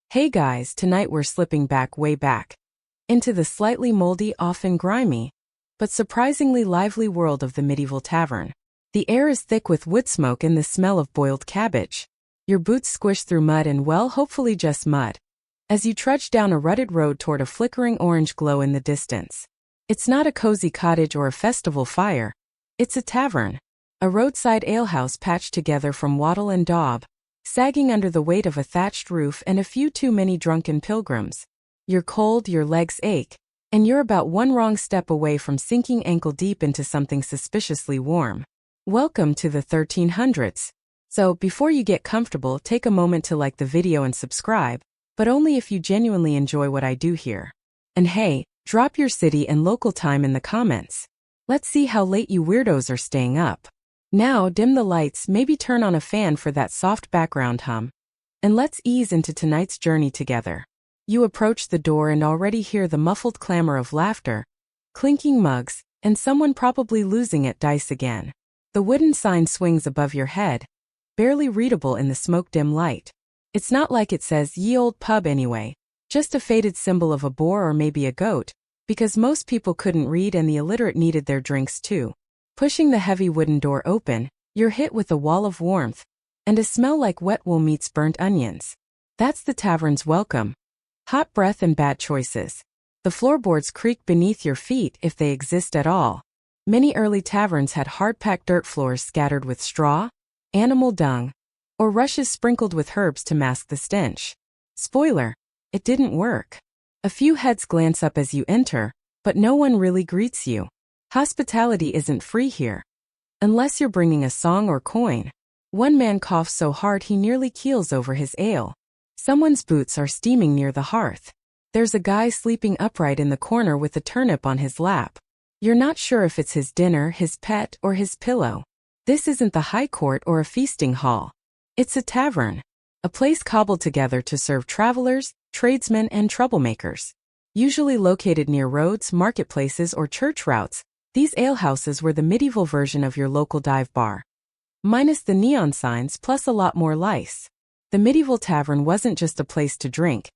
Hey guys, tonight we're slipping back way back into the slightly moldy, often grimy, but surprisingly lively world of the medieval tavern. The air is thick with wood smoke and the smell of boiled cabbage. Your boots squish through mud and, well, hopefully just mud, as you trudge down a rutted road toward a flickering orange glow in the distance. It's not a cozy cottage or a festival fire. It's a tavern, a roadside alehouse patched together from wattle and daub, sagging under the weight of a thatched roof and a few too many drunken pilgrims. You're cold, your legs ache, and you're about one wrong step away from sinking ankle-deep into something suspiciously warm. Welcome to the 1300s. So, before you get comfortable, take a moment to like the video and subscribe, but only if you genuinely enjoy what I do here. And hey, drop your city and local time in the comments. Let's see how late you weirdos are staying up. Now, dim the lights, maybe turn on a fan for that soft background hum. And let's ease into tonight's journey together. You approach the door and already hear the muffled clamor of laughter, clinking mugs, and someone probably losing at dice again. The wooden sign swings above your head, barely readable in the smoke-dim light. It's not like it says "Ye Old Pub" anyway, just a faded symbol of a boar or maybe a goat, because most people couldn't read and the illiterate needed their drinks too. Pushing the heavy wooden door open, you're hit with a wall of warmth and a smell like wet wool meets burnt onions. That's the tavern's welcome. Hot breath and bad choices. The floorboards creak beneath your feet if they exist at all. Many early taverns had hard-packed dirt floors scattered with straw, animal dung, or rushes sprinkled with herbs to mask the stench. Spoiler: it didn't work. A few heads glance up as you enter, but no one really greets you. Hospitality isn't free here. Unless you're bringing a song or coin. One man coughs so hard he nearly keels over his ale. Someone's boots are steaming near the hearth. There's a guy sleeping upright in the corner with a turnip on his lap. You're not sure if it's his dinner, his pet, or his pillow. This isn't the high court or a feasting hall. It's a tavern. A place cobbled together to serve travelers, tradesmen, and troublemakers. Usually located near roads, marketplaces, or church routes, these alehouses were the medieval version of your local dive bar. Minus the neon signs plus a lot more lice. The medieval tavern wasn't just a place to drink.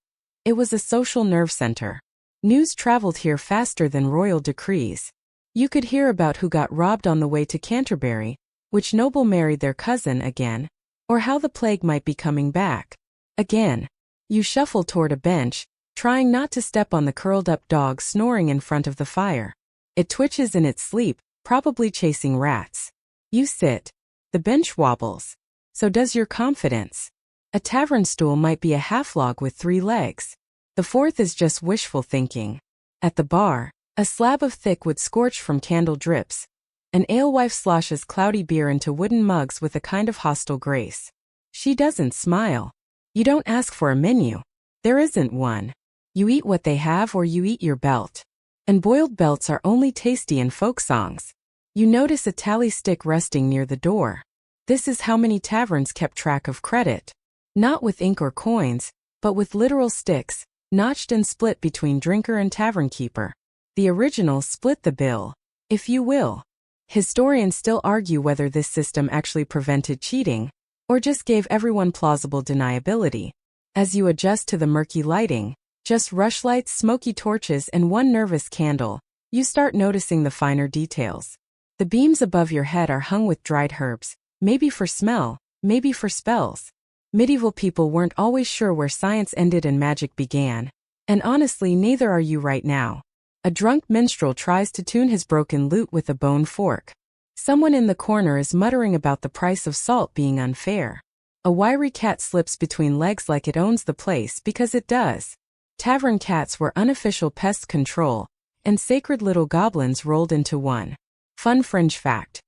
It was a social nerve center. News traveled here faster than royal decrees. You could hear about who got robbed on the way to Canterbury, which noble married their cousin again, or how the plague might be coming back. Again. You shuffle toward a bench, trying not to step on the curled-up dog snoring in front of the fire. It twitches in its sleep, probably chasing rats. You sit. The bench wobbles. So does your confidence. A tavern stool might be a half-log with 3 legs. The fourth is just wishful thinking. At the bar, a slab of thick wood scorched from candle drips. An alewife sloshes cloudy beer into wooden mugs with a kind of hostile grace. She doesn't smile. You don't ask for a menu. There isn't one. You eat what they have or you eat your belt. And boiled belts are only tasty in folk songs. You notice a tally stick resting near the door. This is how many taverns kept track of credit. Not with ink or coins, but with literal sticks, notched and split between drinker and tavern keeper. The original split the bill, if you will. Historians still argue whether this system actually prevented cheating, or just gave everyone plausible deniability. As you adjust to the murky lighting, just rushlights, smoky torches, and one nervous candle, you start noticing the finer details. The beams above your head are hung with dried herbs, maybe for smell, maybe for spells. Medieval people weren't always sure where science ended and magic began. And honestly, neither are you right now. A drunk minstrel tries to tune his broken lute with a bone fork. Someone in the corner is muttering about the price of salt being unfair. A wiry cat slips between legs like it owns the place because it does. Tavern cats were unofficial pest control, and sacred little goblins rolled into one. Fun fringe fact.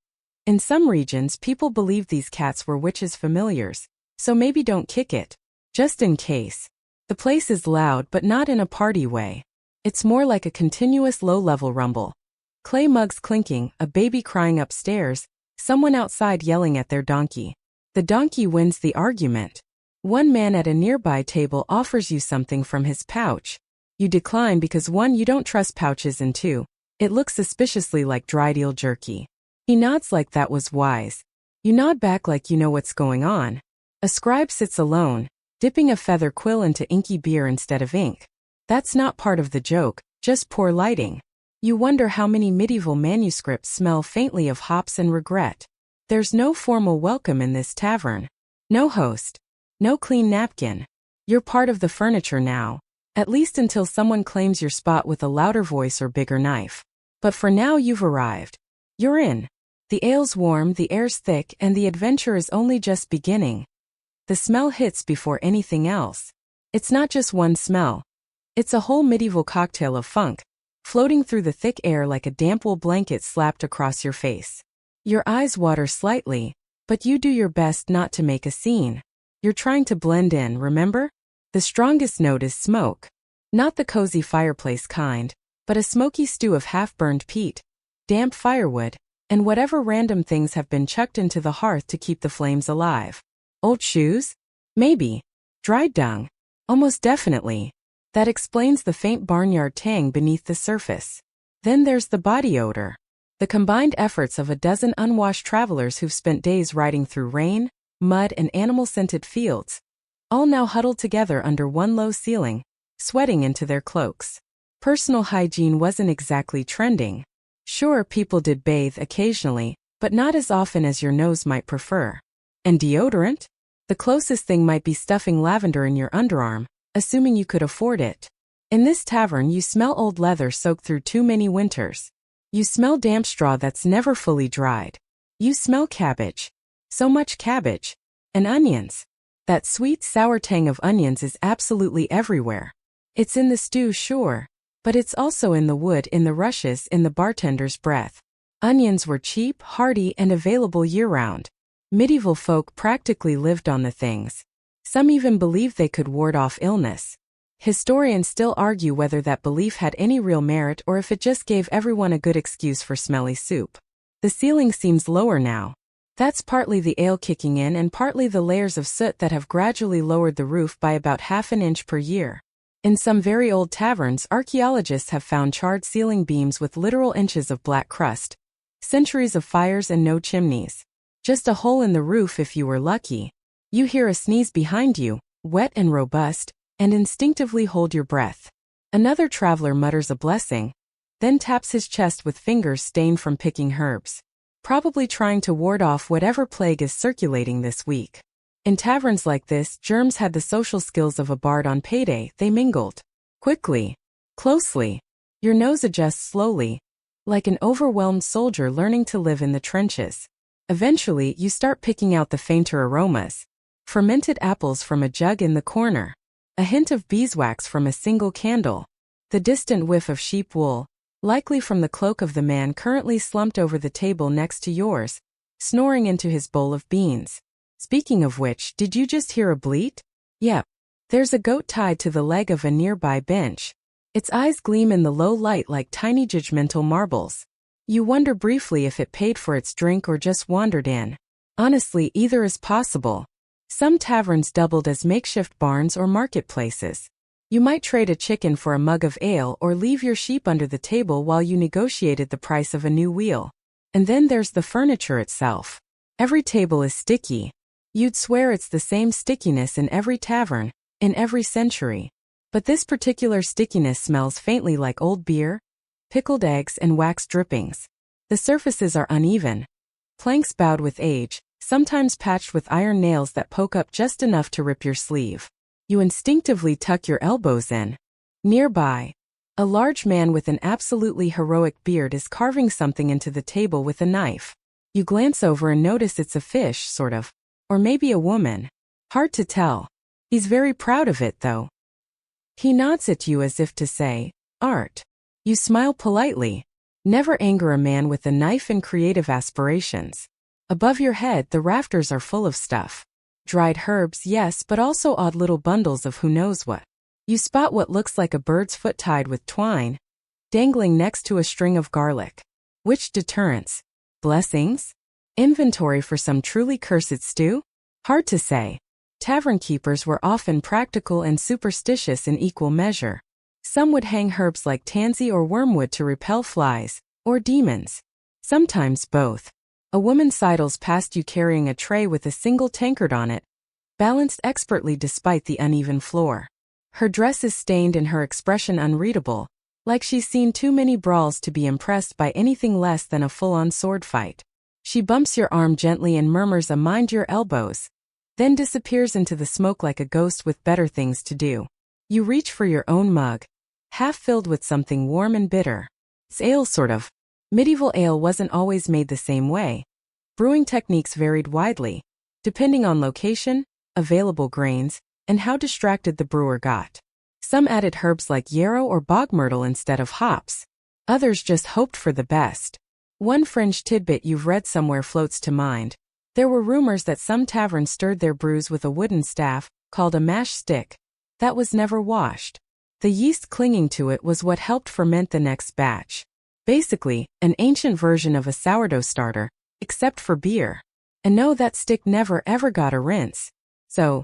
In some regions, people believe these cats were witches' familiars, so maybe don't kick it. Just in case. The place is loud but not in a party way. It's more like a continuous low-level rumble. Clay mugs clinking, a baby crying upstairs, someone outside yelling at their donkey. The donkey wins the argument. One man at a nearby table offers you something from his pouch. You decline because 1, you don't trust pouches, and 2, it looks suspiciously like dried eel jerky. He nods like that was wise. You nod back like you know what's going on. A scribe sits alone, dipping a feather quill into inky beer instead of ink. That's not part of the joke, just poor lighting. You wonder how many medieval manuscripts smell faintly of hops and regret. There's no formal welcome in this tavern. No host. No clean napkin. You're part of the furniture now, at least until someone claims your spot with a louder voice or bigger knife. But for now you've arrived. You're in. The ale's warm, the air's thick, and the adventure is only just beginning. The smell hits before anything else. It's not just one smell. It's a whole medieval cocktail of funk, floating through the thick air like a damp wool blanket slapped across your face. Your eyes water slightly, but you do your best not to make a scene. You're trying to blend in, remember? The strongest note is smoke. Not the cozy fireplace kind, but a smoky stew of half-burned peat, damp firewood, and whatever random things have been chucked into the hearth to keep the flames alive. Old shoes? Maybe. Dried dung? Almost definitely. That explains the faint barnyard tang beneath the surface. Then there's the body odor. The combined efforts of a dozen unwashed travelers who've spent days riding through rain, mud, and animal-scented fields, all now huddled together under one low ceiling, sweating into their cloaks. Personal hygiene wasn't exactly trending. Sure, people did bathe occasionally, but not as often as your nose might prefer. And deodorant? The closest thing might be stuffing lavender in your underarm, assuming you could afford it. In this tavern you smell old leather soaked through too many winters. You smell damp straw that's never fully dried. You smell cabbage. So much cabbage. And onions. That sweet, sour tang of onions is absolutely everywhere. It's in the stew, sure, but it's also in the wood, in the rushes, in the bartender's breath. Onions were cheap, hearty, and available year-round. Medieval folk practically lived on the things. Some even believed they could ward off illness. Historians still argue whether that belief had any real merit or if it just gave everyone a good excuse for smelly soup. The ceiling seems lower now. That's partly the ale kicking in and partly the layers of soot that have gradually lowered the roof by about half an inch per year. In some very old taverns, archaeologists have found charred ceiling beams with literal inches of black crust. Centuries of fires and no chimneys. Just a hole in the roof if you were lucky. You hear a sneeze behind you, wet and robust, and instinctively hold your breath. Another traveler mutters a blessing, then taps his chest with fingers stained from picking herbs. Probably trying to ward off whatever plague is circulating this week. In taverns like this, germs had the social skills of a bard on payday. They mingled. Quickly. Closely. Your nose adjusts slowly, like an overwhelmed soldier learning to live in the trenches. Eventually, you start picking out the fainter aromas. Fermented apples from a jug in the corner. A hint of beeswax from a single candle. The distant whiff of sheep wool, likely from the cloak of the man currently slumped over the table next to yours, snoring into his bowl of beans. Speaking of which, did you just hear a bleat? Yep. There's a goat tied to the leg of a nearby bench. Its eyes gleam in the low light like tiny judgmental marbles. You wonder briefly if it paid for its drink or just wandered in. Honestly, either is possible. Some taverns doubled as makeshift barns or marketplaces. You might trade a chicken for a mug of ale or leave your sheep under the table while you negotiated the price of a new wheel. And then there's the furniture itself. Every table is sticky. You'd swear it's the same stickiness in every tavern, in every century. But this particular stickiness smells faintly like old beer, pickled eggs, and wax drippings. The surfaces are uneven. Planks bowed with age, sometimes patched with iron nails that poke up just enough to rip your sleeve. You instinctively tuck your elbows in. Nearby, a large man with an absolutely heroic beard is carving something into the table with a knife. You glance over and notice it's a fish, sort of. Or maybe a woman. Hard to tell. He's very proud of it, though. He nods at you as if to say, art. You smile politely. Never anger a man with a knife and creative aspirations. Above your head, the rafters are full of stuff. Dried herbs, yes, but also odd little bundles of who knows what. You spot what looks like a bird's foot tied with twine, dangling next to a string of garlic. Which deterrents? Blessings? Inventory for some truly cursed stew? Hard to say. Tavern keepers were often practical and superstitious in equal measure. Some would hang herbs like tansy or wormwood to repel flies, or demons. Sometimes both. A woman sidles past you carrying a tray with a single tankard on it, balanced expertly despite the uneven floor. Her dress is stained and her expression unreadable, like she's seen too many brawls to be impressed by anything less than a full-on sword fight. She bumps your arm gently and murmurs a "mind your elbows," then disappears into the smoke like a ghost with better things to do. You reach for your own mug, half filled with something warm and bitter. It's ale, sort of. Medieval ale wasn't always made the same way. Brewing techniques varied widely, depending on location, available grains, and how distracted the brewer got. Some added herbs like yarrow or bog myrtle instead of hops. Others just hoped for the best. One fringe tidbit you've read somewhere floats to mind. There were rumors that some taverns stirred their brews with a wooden staff, called a mash stick, that was never washed. The yeast clinging to it was what helped ferment the next batch. Basically, an ancient version of a sourdough starter, except for beer. And no, that stick never ever got a rinse. So,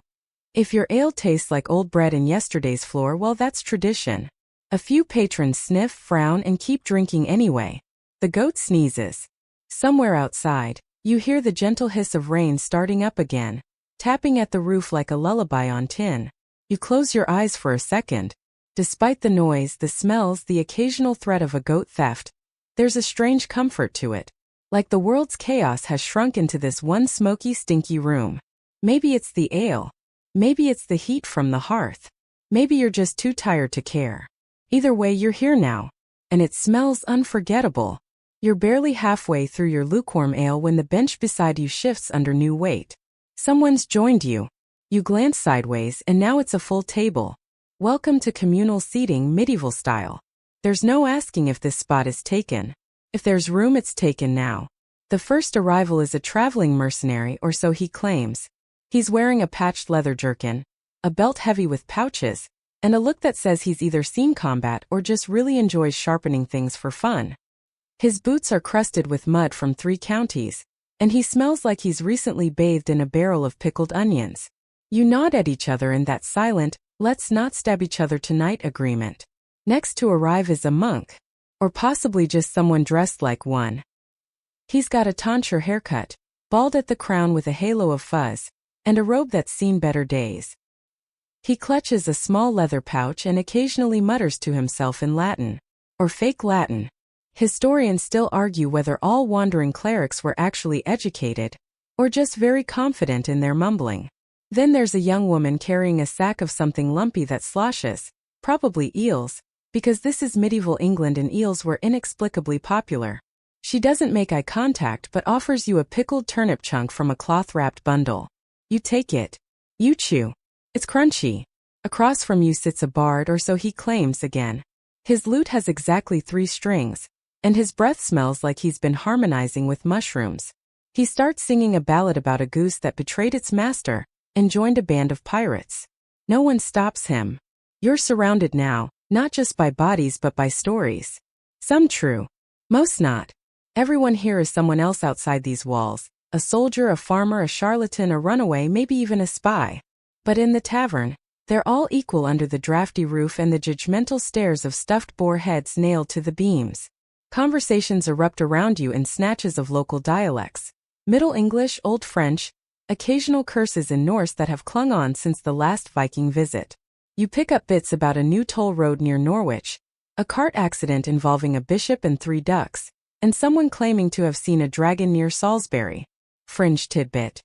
if your ale tastes like old bread in yesterday's floor, well, that's tradition. A few patrons sniff, frown, and keep drinking anyway. The goat sneezes. Somewhere outside, you hear the gentle hiss of rain starting up again, tapping at the roof like a lullaby on tin. You close your eyes for a second. Despite the noise, the smells, the occasional threat of a goat theft, there's a strange comfort to it. Like the world's chaos has shrunk into this one smoky, stinky room. Maybe it's the ale. Maybe it's the heat from the hearth. Maybe you're just too tired to care. Either way, you're here now. And it smells unforgettable. You're barely halfway through your lukewarm ale when the bench beside you shifts under new weight. Someone's joined you. You glance sideways and now it's a full table. Welcome to communal seating, medieval style. There's no asking if this spot is taken. If there's room, it's taken now. The first arrival is a traveling mercenary, or so he claims. He's wearing a patched leather jerkin, a belt heavy with pouches, and a look that says he's either seen combat or just really enjoys sharpening things for fun. His boots are crusted with mud from 3 counties, and he smells like he's recently bathed in a barrel of pickled onions. You nod at each other in that silent, "let's not stab each other tonight" agreement. Next to arrive is a monk, or possibly just someone dressed like one. He's got a tonsure haircut, bald at the crown with a halo of fuzz, and a robe that's seen better days. He clutches a small leather pouch and occasionally mutters to himself in Latin, or fake Latin. Historians still argue whether all wandering clerics were actually educated, or just very confident in their mumbling. Then there's a young woman carrying a sack of something lumpy that sloshes, probably eels, because this is medieval England and eels were inexplicably popular. She doesn't make eye contact but offers you a pickled turnip chunk from a cloth-wrapped bundle. You take it. You chew. It's crunchy. Across from you sits a bard, or so he claims again. His lute has exactly 3 strings, and his breath smells like he's been harmonizing with mushrooms. He starts singing a ballad about a goose that betrayed its master and joined a band of pirates. No one stops him. You're surrounded now, not just by bodies but by stories. Some true. Most not. Everyone here is someone else outside these walls. A soldier, a farmer, a charlatan, a runaway, maybe even a spy. But in the tavern, they're all equal under the drafty roof and the judgmental stares of stuffed boar heads nailed to the beams. Conversations erupt around you in snatches of local dialects. Middle English, Old French, occasional curses in Norse that have clung on since the last Viking visit. You pick up bits about a new toll road near Norwich, a cart accident involving a bishop and 3 ducks, and someone claiming to have seen a dragon near Salisbury. Fringe tidbit.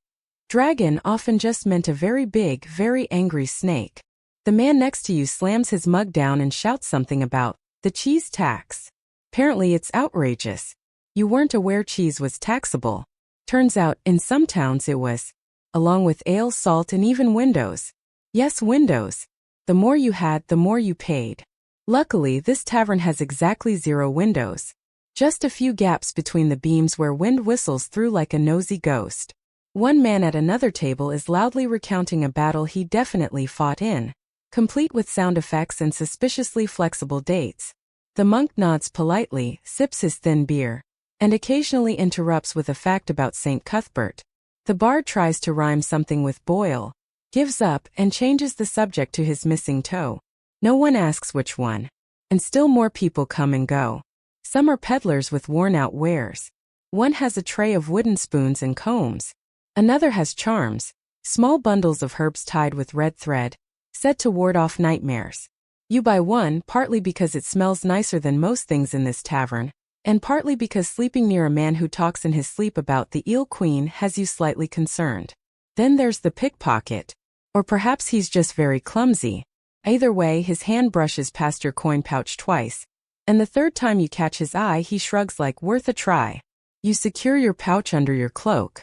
Dragon often just meant a very big, very angry snake. The man next to you slams his mug down and shouts something about the cheese tax. Apparently it's outrageous. You weren't aware cheese was taxable. Turns out, in some towns it was. Along with ale, salt, and even windows. Yes, windows. The more you had, the more you paid. Luckily, this tavern has exactly 0 windows. Just a few gaps between the beams where wind whistles through like a nosy ghost. One man at another table is loudly recounting a battle he definitely fought in, complete with sound effects and suspiciously flexible dates. The monk nods politely, sips his thin beer, and occasionally interrupts with a fact about St. Cuthbert. The bard tries to rhyme something with boil, gives up, and changes the subject to his missing toe. No one asks which one. And still more people come and go. Some are peddlers with worn-out wares. One has a tray of wooden spoons and combs. Another has charms, Small bundles of herbs tied with red thread, said to ward off nightmares. You buy one, partly because it smells nicer than most things in this tavern, and partly because sleeping near a man who talks in his sleep about the Eel Queen has you slightly concerned. Then there's the pickpocket. Or perhaps he's just very clumsy. Either way, his hand brushes past your coin pouch twice, and the third time you catch his eye, he shrugs like worth a try. You secure your pouch under your cloak.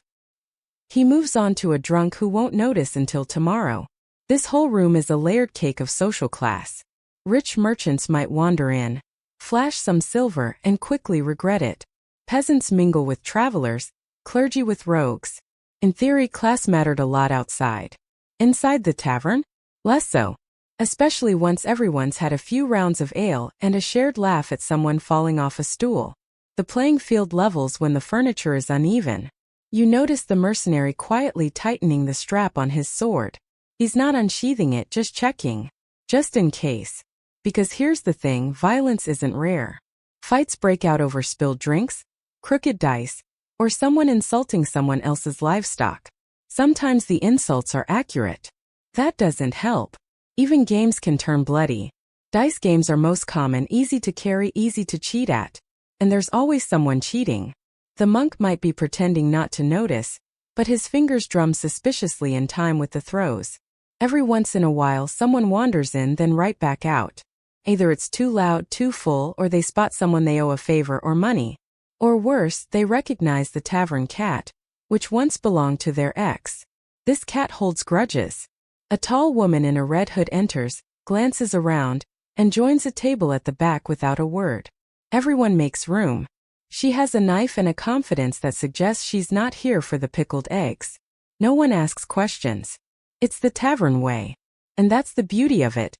He moves on to a drunk who won't notice until tomorrow. This whole room is a layered cake of social class. Rich merchants might wander in, flash some silver, and quickly regret it. Peasants mingle with travelers, clergy with rogues. In theory, class mattered a lot outside. Inside the tavern? Less so. Especially once everyone's had a few rounds of ale and a shared laugh at someone falling off a stool. The playing field levels when the furniture is uneven. You notice the mercenary quietly tightening the strap on his sword. He's not unsheathing it, just checking. Just in case. Because here's the thing, violence isn't rare. Fights break out over spilled drinks, crooked dice, or someone insulting someone else's livestock. Sometimes the insults are accurate. That doesn't help. Even games can turn bloody. Dice games are most common, easy to carry, easy to cheat at. And there's always someone cheating. The monk might be pretending not to notice, but his fingers drum suspiciously in time with the throws. Every once in a while someone wanders in, then right back out. Either it's too loud, too full, or they spot someone they owe a favor or money. Or worse, they recognize the tavern cat, which once belonged to their ex. This cat holds grudges. A tall woman in a red hood enters, glances around, and joins a table at the back without a word. Everyone makes room. She has a knife and a confidence that suggests she's not here for the pickled eggs. No one asks questions. It's the tavern way. And that's the beauty of it.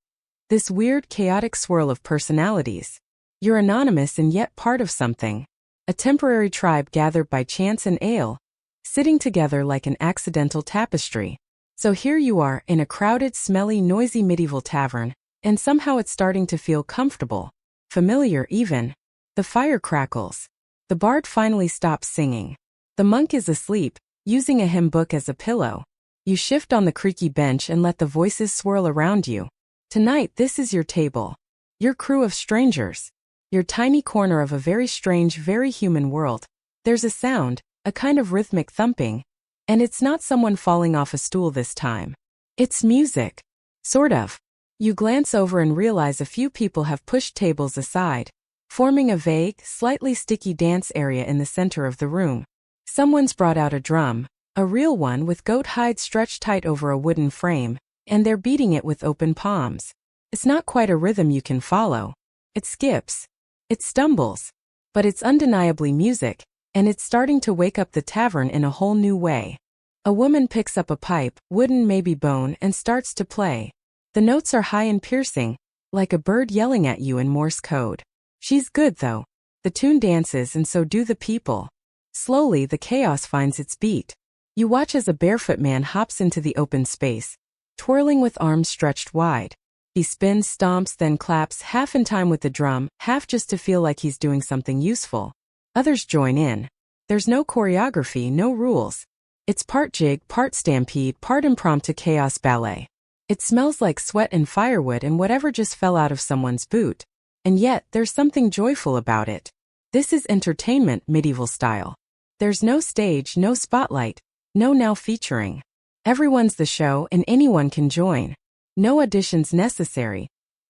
This weird, chaotic swirl of personalities. You're anonymous and yet part of something. A temporary tribe gathered by chance and ale, sitting together like an accidental tapestry. So here you are in a crowded, smelly, noisy medieval tavern, and somehow it's starting to feel comfortable. Familiar even. The fire crackles. The bard finally stops singing. The monk is asleep, using a hymn book as a pillow. You shift on the creaky bench and let the voices swirl around you. Tonight, this is your table. Your crew of strangers. Your tiny corner of a very strange, very human world. There's a sound, a kind of rhythmic thumping. And it's not someone falling off a stool this time. It's music. Sort of. You glance over and realize a few people have pushed tables aside, forming a vague, slightly sticky dance area in the center of the room. Someone's brought out a drum, a real one with goat hide stretched tight over a wooden frame, and they're beating it with open palms. It's not quite a rhythm you can follow. It skips. It stumbles. But it's undeniably music, and it's starting to wake up the tavern in a whole new way. A woman picks up a pipe, wooden maybe bone, and starts to play. The notes are high and piercing, like a bird yelling at you in Morse code. She's good though. The tune dances and so do the people. Slowly the chaos finds its beat. You watch as a barefoot man hops into the open space, twirling with arms stretched wide. He spins, stomps, then claps, half in time with the drum, half just to feel like he's doing something useful. Others join in. There's no choreography, no rules. It's part jig, part stampede, part impromptu chaos ballet. It smells like sweat and firewood and whatever just fell out of someone's boot. And yet, there's something joyful about it. This is entertainment, medieval style. There's no stage, no spotlight, no now featuring. Everyone's the show and anyone can join. No auditions necessary.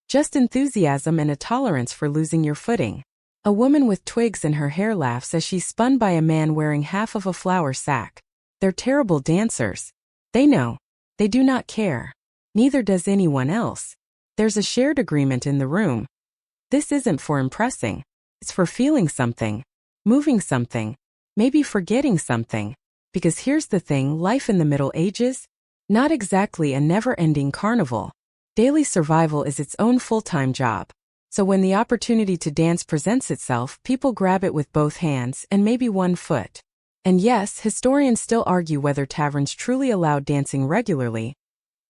Just enthusiasm and a tolerance for losing your footing. A woman with twigs in her hair laughs as she's spun by a man wearing half of a flour sack. They're terrible dancers. They know. They do not care. Neither does anyone else. There's a shared agreement in the room. This isn't for impressing. It's for feeling something. Moving something. Maybe forgetting something. Because here's the thing, life in the Middle Ages? Not exactly a never-ending carnival. Daily survival is its own full-time job. So when the opportunity to dance presents itself, people grab it with both hands and maybe one foot. And yes, historians still argue whether taverns truly allowed dancing regularly,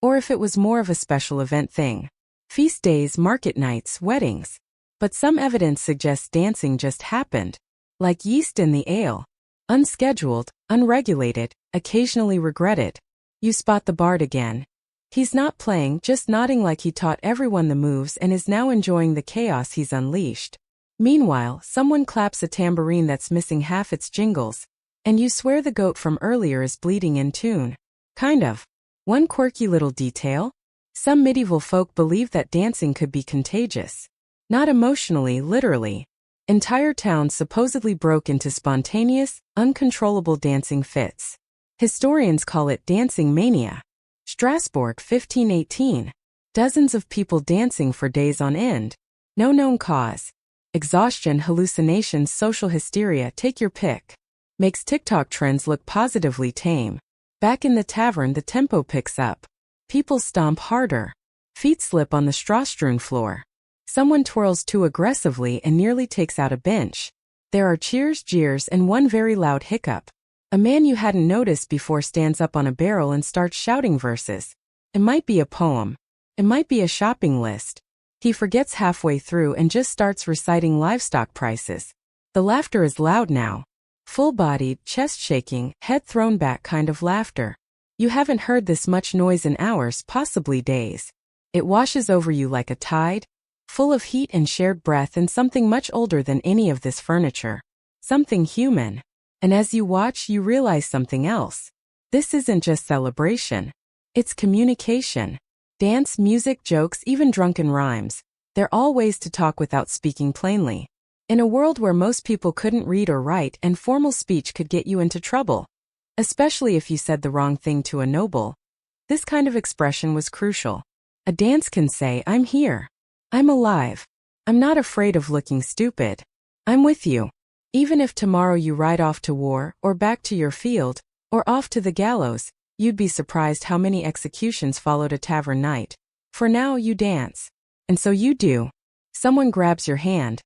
or if it was more of a special event thing. Feast days, market nights, weddings. But some evidence suggests dancing just happened. Like yeast in the ale. Unscheduled, unregulated, occasionally regretted. You spot the bard again. He's not playing, just nodding like he taught everyone the moves and is now enjoying the chaos he's unleashed. Meanwhile, someone claps a tambourine that's missing half its jingles, and you swear the goat from earlier is bleeding in tune. Kind of. One quirky little detail? Some medieval folk believed that dancing could be contagious. Not emotionally, literally. Entire towns supposedly broke into spontaneous, uncontrollable dancing fits. Historians call it dancing mania. Strasbourg, 1518. Dozens of people dancing for days on end. No known cause. Exhaustion, hallucinations, social hysteria, take your pick. Makes TikTok trends look positively tame. Back in the tavern, the tempo picks up. People stomp harder. Feet slip on the straw-strewn floor. Someone twirls too aggressively and nearly takes out a bench. There are cheers, jeers, and one very loud hiccup. A man you hadn't noticed before stands up on a barrel and starts shouting verses. It might be a poem. It might be a shopping list. He forgets halfway through and just starts reciting livestock prices. The laughter is loud now. Full-bodied, chest-shaking, head thrown back kind of laughter. You haven't heard this much noise in hours, possibly days. It washes over you like a tide, full of heat and shared breath and something much older than any of this furniture. Something human. And as you watch, you realize something else. This isn't just celebration. It's communication. Dance, music, jokes, even drunken rhymes. They're all ways to talk without speaking plainly. In a world where most people couldn't read or write and formal speech could get you into trouble, especially if you said the wrong thing to a noble, this kind of expression was crucial. A dance can say, I'm here. I'm alive. I'm not afraid of looking stupid. I'm with you. Even if tomorrow you ride off to war, or back to your field, or off to the gallows, you'd be surprised how many executions followed a tavern night. For now, you dance. And so you do. Someone grabs your hand,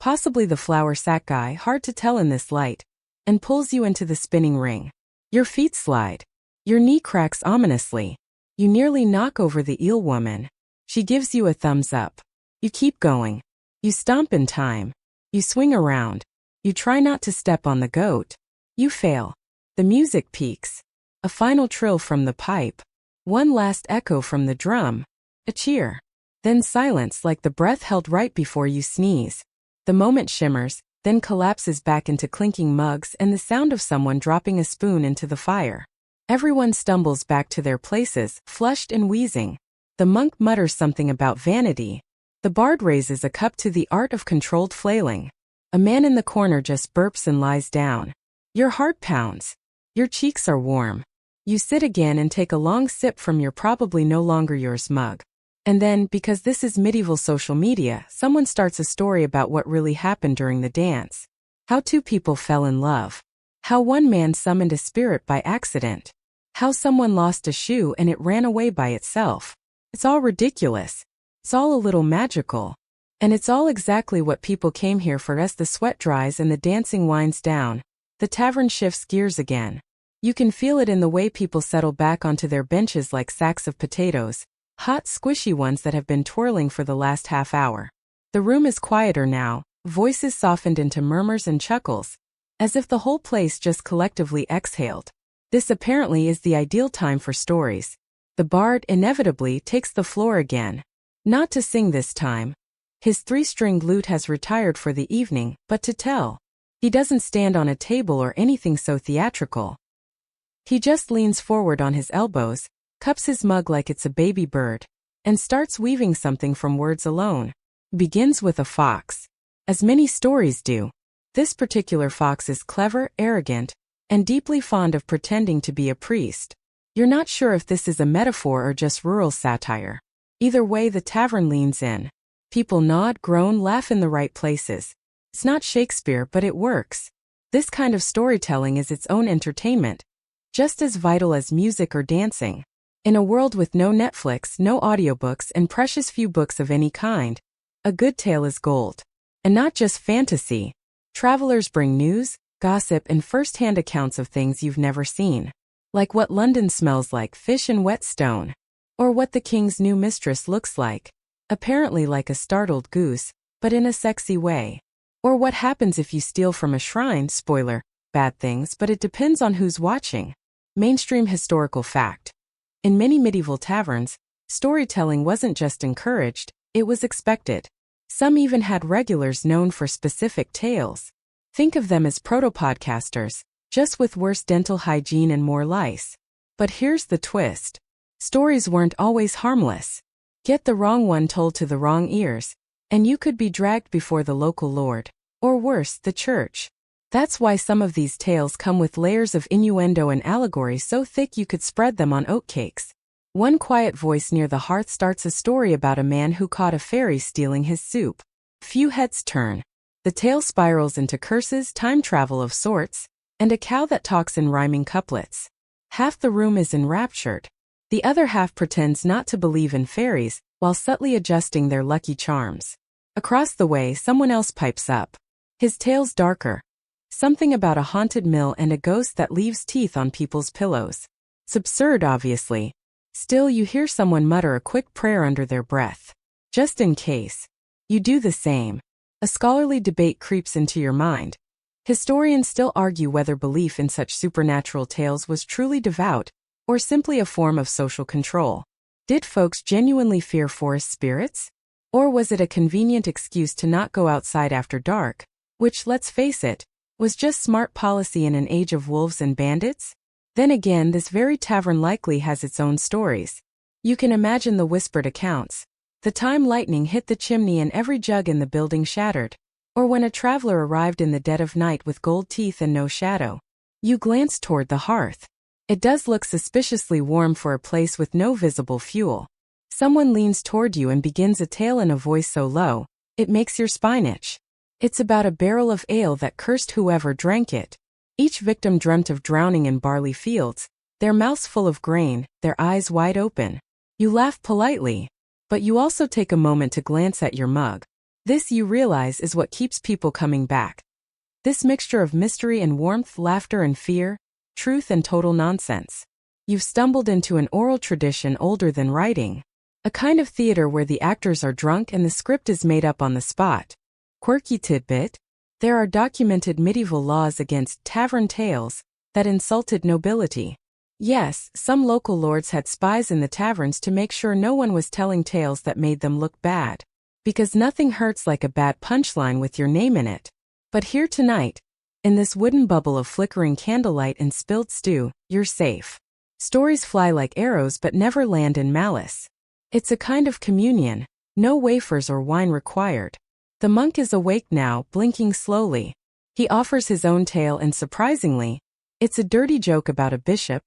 possibly the flour sack guy, hard to tell in this light, and pulls you into the spinning ring. Your feet slide. Your knee cracks ominously. You nearly knock over the eel woman. She gives you a thumbs up. You keep going. You stomp in time. You swing around. You try not to step on the goat. You fail. The music peaks. A final trill from the pipe. One last echo from the drum. A cheer. Then silence, like the breath held right before you sneeze. The moment shimmers, then collapses back into clinking mugs and the sound of someone dropping a spoon into the fire. Everyone stumbles back to their places, flushed and wheezing. The monk mutters something about vanity. The bard raises a cup to the art of controlled flailing. A man in the corner just burps and lies down. Your heart pounds. Your cheeks are warm. You sit again and take a long sip from your probably no longer yours mug. And then, because this is medieval social media, someone starts a story about what really happened during the dance. How two people fell in love. How one man summoned a spirit by accident. How someone lost a shoe and it ran away by itself. It's all ridiculous. It's all a little magical. And it's all exactly what people came here for. As the sweat dries and the dancing winds down, the tavern shifts gears again. You can feel it in the way people settle back onto their benches like sacks of potatoes. Hot, squishy ones that have been twirling for the last half hour. The room is quieter now, voices softened into murmurs and chuckles, as if the whole place just collectively exhaled. This apparently is the ideal time for stories. The bard inevitably takes the floor again. Not to sing this time. His three-stringed lute has retired for the evening, but to tell. He doesn't stand on a table or anything so theatrical. He just leans forward on his elbows, cups his mug like it's a baby bird, and starts weaving something from words alone. Begins with a fox. As many stories do. This particular fox is clever, arrogant, and deeply fond of pretending to be a priest. You're not sure if this is a metaphor or just rural satire. Either way, the tavern leans in. People nod, groan, laugh in the right places. It's not Shakespeare, but it works. This kind of storytelling is its own entertainment, just as vital as music or dancing. In a world with no Netflix, no audiobooks, and precious few books of any kind, a good tale is gold. And not just fantasy. Travelers bring news, gossip, and first-hand accounts of things you've never seen. Like what London smells like, fish and wet stone. Or what the king's new mistress looks like. Apparently like a startled goose, but in a sexy way. Or what happens if you steal from a shrine, spoiler, bad things, but it depends on who's watching. Mainstream historical fact. In many medieval taverns, storytelling wasn't just encouraged, it was expected. Some even had regulars known for specific tales. Think of them as proto-podcasters, just with worse dental hygiene and more lice. But here's the twist. Stories weren't always harmless. Get the wrong one told to the wrong ears, and you could be dragged before the local lord, or worse, the church. That's why some of these tales come with layers of innuendo and allegory so thick you could spread them on oatcakes. One quiet voice near the hearth starts a story about a man who caught a fairy stealing his soup. Few heads turn. The tale spirals into curses, time travel of sorts, and a cow that talks in rhyming couplets. Half the room is enraptured. The other half pretends not to believe in fairies, while subtly adjusting their lucky charms. Across the way, someone else pipes up. His tale's darker. Something about a haunted mill and a ghost that leaves teeth on people's pillows. It's absurd, obviously. Still, you hear someone mutter a quick prayer under their breath. Just in case. You do the same. A scholarly debate creeps into your mind. Historians still argue whether belief in such supernatural tales was truly devout, or simply a form of social control. Did folks genuinely fear forest spirits? Or was it a convenient excuse to not go outside after dark, which, let's face it, was just smart policy in an age of wolves and bandits? Then again, this very tavern likely has its own stories. You can imagine the whispered accounts. The time lightning hit the chimney and every jug in the building shattered. Or when a traveler arrived in the dead of night with gold teeth and no shadow. You glance toward the hearth. It does look suspiciously warm for a place with no visible fuel. Someone leans toward you and begins a tale in a voice so low, it makes your spine itch. It's about a barrel of ale that cursed whoever drank it. Each victim dreamt of drowning in barley fields, their mouths full of grain, their eyes wide open. You laugh politely, but you also take a moment to glance at your mug. This, you realize, is what keeps people coming back. This mixture of mystery and warmth, laughter and fear, truth and total nonsense. You've stumbled into an oral tradition older than writing. A kind of theater where the actors are drunk and the script is made up on the spot. Quirky tidbit. There are documented medieval laws against tavern tales that insulted nobility. Yes, some local lords had spies in the taverns to make sure no one was telling tales that made them look bad. Because nothing hurts like a bad punchline with your name in it. But here tonight, in this wooden bubble of flickering candlelight and spilled stew, you're safe. Stories fly like arrows but never land in malice. It's a kind of communion, no wafers or wine required. The monk is awake now, blinking slowly. He offers his own tale and surprisingly, it's a dirty joke about a bishop,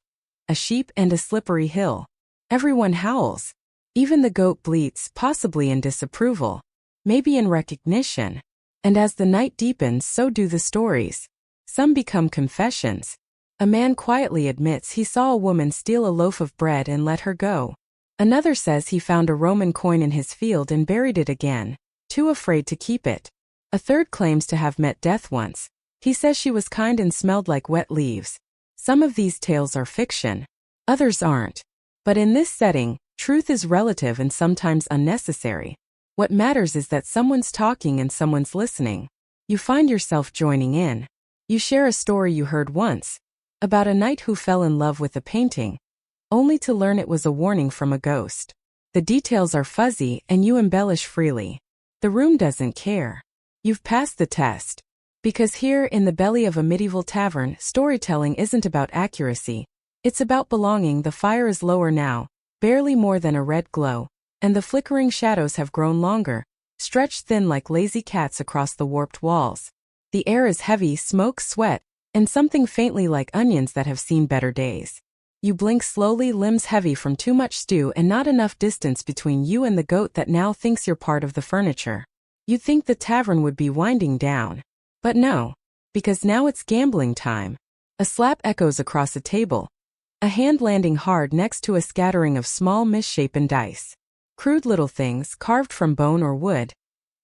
a sheep and a slippery hill. Everyone howls. Even the goat bleats, possibly in disapproval, maybe in recognition. And as the night deepens, so do the stories. Some become confessions. A man quietly admits he saw a woman steal a loaf of bread and let her go. Another says he found a Roman coin in his field and buried it again, too afraid to keep it. A third claims to have met death once. He says she was kind and smelled like wet leaves. Some of these tales are fiction. Others aren't. But in this setting, truth is relative and sometimes unnecessary. What matters is that someone's talking and someone's listening. You find yourself joining in. You share a story you heard once, about a knight who fell in love with a painting, only to learn it was a warning from a ghost. The details are fuzzy and you embellish freely. The room doesn't care. You've passed the test. Because here, in the belly of a medieval tavern, storytelling isn't about accuracy. It's about belonging. The fire is lower now, barely more than a red glow, and the flickering shadows have grown longer, stretched thin like lazy cats across the warped walls. The air is heavy, smoke, sweat, and something faintly like onions that have seen better days. You blink slowly, limbs heavy from too much stew and not enough distance between you and the goat that now thinks you're part of the furniture. You'd think the tavern would be winding down. But no. Because now it's gambling time. A slap echoes across a table. A hand landing hard next to a scattering of small misshapen dice. Crude little things, carved from bone or wood.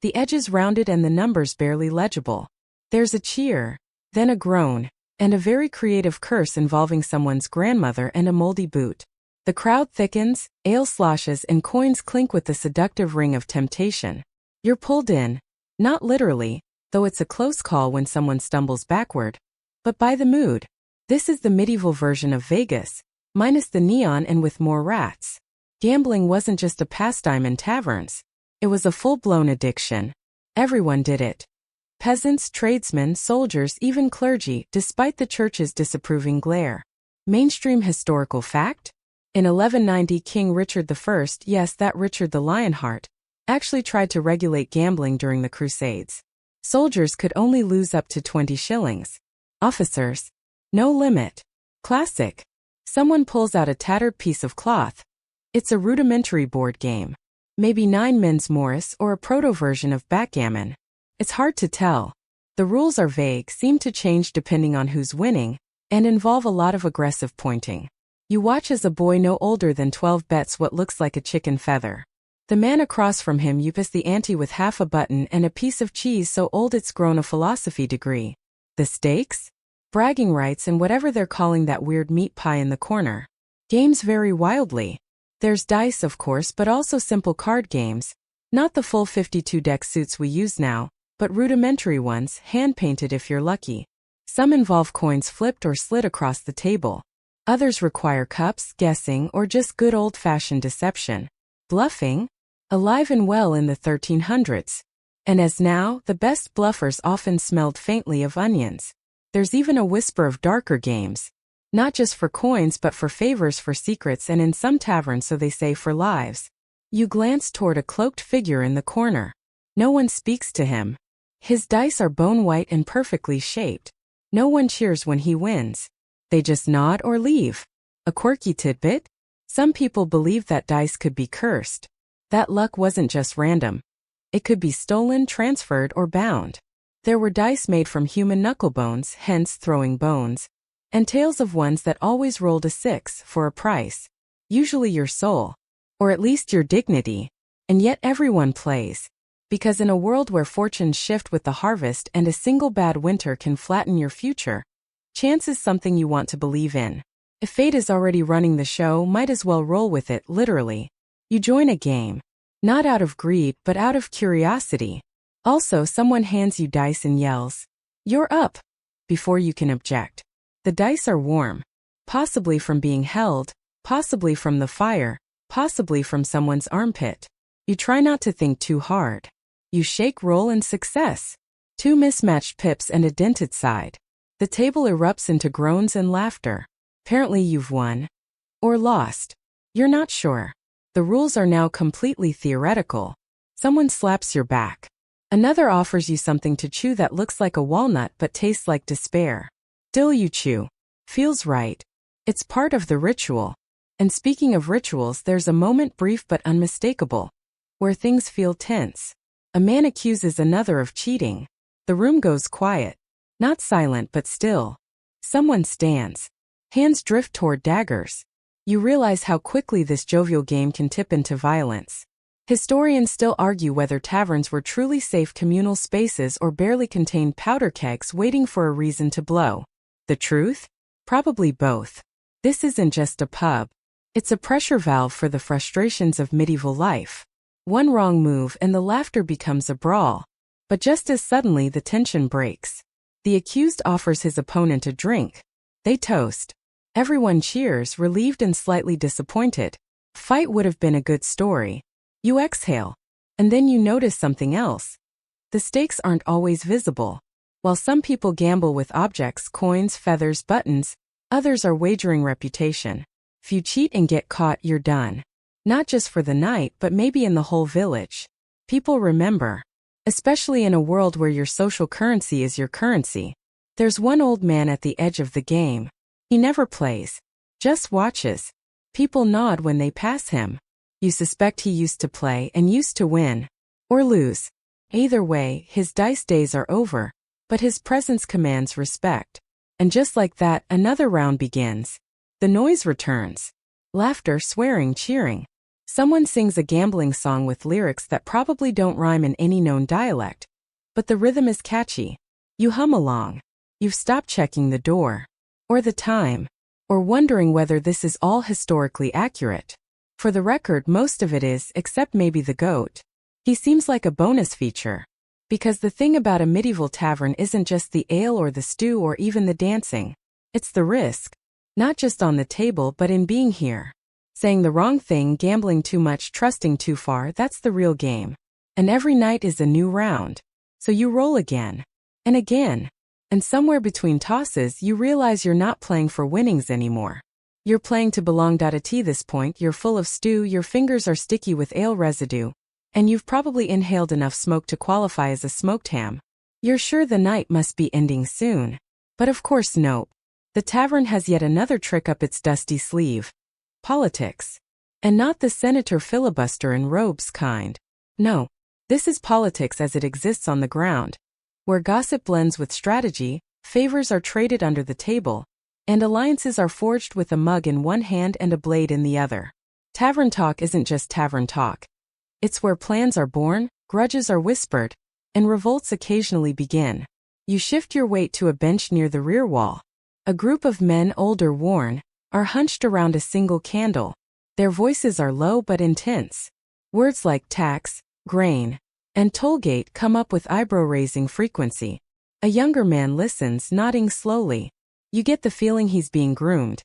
The edges rounded and the numbers barely legible. There's a cheer, then a groan, and a very creative curse involving someone's grandmother and a moldy boot. The crowd thickens, ale sloshes and coins clink with the seductive ring of temptation. You're pulled in, not literally, though it's a close call when someone stumbles backward, but by the mood. This is the medieval version of Vegas, minus the neon and with more rats. Gambling wasn't just a pastime in taverns. It was a full-blown addiction. Everyone did it. Peasants, tradesmen, soldiers, even clergy, despite the church's disapproving glare. Mainstream historical fact? In 1190, King Richard I, yes, that Richard the Lionheart, actually tried to regulate gambling during the Crusades. Soldiers could only lose up to 20 shillings. Officers, no limit. Classic. Someone pulls out a tattered piece of cloth. It's a rudimentary board game. Maybe 9 Men's Morris or a proto-version of backgammon. It's hard to tell. The rules are vague, seem to change depending on who's winning, and involve a lot of aggressive pointing. You watch as a boy no older than 12 bets what looks like a chicken feather. The man across from him ups the ante with half a button and a piece of cheese so old it's grown a philosophy degree. The stakes? Bragging rights and whatever they're calling that weird meat pie in the corner. Games vary wildly. There's dice, of course, but also simple card games. Not the full 52-deck suits we use now, but rudimentary ones, hand-painted if you're lucky. Some involve coins flipped or slid across the table. Others require cups, guessing, or just good old-fashioned deception. Bluffing? Alive and well in the 1300s. And as now, the best bluffers often smelled faintly of onions. There's even a whisper of darker games. Not just for coins but for favors, for secrets, and in some taverns, so they say, for lives. You glance toward a cloaked figure in the corner. No one speaks to him. His dice are bone white and perfectly shaped. No one cheers when he wins. They just nod or leave. A quirky tidbit? Some people believe that dice could be cursed. That luck wasn't just random. It could be stolen, transferred, or bound. There were dice made from human knuckle bones, hence throwing bones, and tales of ones that always rolled a 6 for a price. Usually your soul. Or at least your dignity. And yet everyone plays. Because in a world where fortunes shift with the harvest and a single bad winter can flatten your future, chance is something you want to believe in. If fate is already running the show, might as well roll with it, literally. You join a game. Not out of greed, but out of curiosity. Also, someone hands you dice and yells, "You're up!" before you can object. The dice are warm. Possibly from being held, possibly from the fire, possibly from someone's armpit. You try not to think too hard. You shake, roll, and success. 2 mismatched pips and a dented side. The table erupts into groans and laughter. Apparently you've won. Or lost. You're not sure. The rules are now completely theoretical. Someone slaps your back. Another offers you something to chew that looks like a walnut but tastes like despair. Still you chew. Feels right. It's part of the ritual. And speaking of rituals, there's a moment, brief but unmistakable, where things feel tense. A man accuses another of cheating. The room goes quiet. Not silent but still. Someone stands. Hands drift toward daggers. You realize how quickly this jovial game can tip into violence. Historians still argue whether taverns were truly safe communal spaces or barely contained powder kegs waiting for a reason to blow. The truth? Probably both. This isn't just a pub. It's a pressure valve for the frustrations of medieval life. One wrong move and the laughter becomes a brawl. But just as suddenly the tension breaks. The accused offers his opponent a drink. They toast. Everyone cheers, relieved and slightly disappointed. Fight would have been a good story. You exhale. And then you notice something else. The stakes aren't always visible. While some people gamble with objects, coins, feathers, buttons, others are wagering reputation. If you cheat and get caught, you're done. Not just for the night, but maybe in the whole village. People remember. Especially in a world where your social currency is your currency. There's one old man at the edge of the game. He never plays. Just watches. People nod when they pass him. You suspect he used to play and used to win. Or lose. Either way, his dice days are over. But his presence commands respect. And just like that, another round begins. The noise returns. Laughter, swearing, cheering. Someone sings a gambling song with lyrics that probably don't rhyme in any known dialect. But the rhythm is catchy. You hum along. You've stopped checking the door. Or the time. Or wondering whether this is all historically accurate. For the record, most of it is, except maybe the goat. He seems like a bonus feature. Because the thing about a medieval tavern isn't just the ale or the stew or even the dancing. It's the risk. Not just on the table but in being here. Saying the wrong thing, gambling too much, trusting too far, that's the real game. And every night is a new round. So you roll again. And again. And somewhere between tosses you realize you're not playing for winnings anymore. You're playing to belong. At this point you're full of stew, your fingers are sticky with ale residue, and you've probably inhaled enough smoke to qualify as a smoked ham. You're sure the night must be ending soon. But of course nope. The tavern has yet another trick up its dusty sleeve. Politics. And not the senator filibuster in robes kind. No. This is politics as it exists on the ground, where gossip blends with strategy, favors are traded under the table, and alliances are forged with a mug in one hand and a blade in the other. Tavern talk isn't just tavern talk. It's where plans are born, grudges are whispered, and revolts occasionally begin. You shift your weight to a bench near the rear wall. A group of men, old or worn, are hunched around a single candle. Their voices are low but intense. Words like tax, grain, and tollgate come up with eyebrow-raising frequency. A younger man listens, nodding slowly. You get the feeling he's being groomed.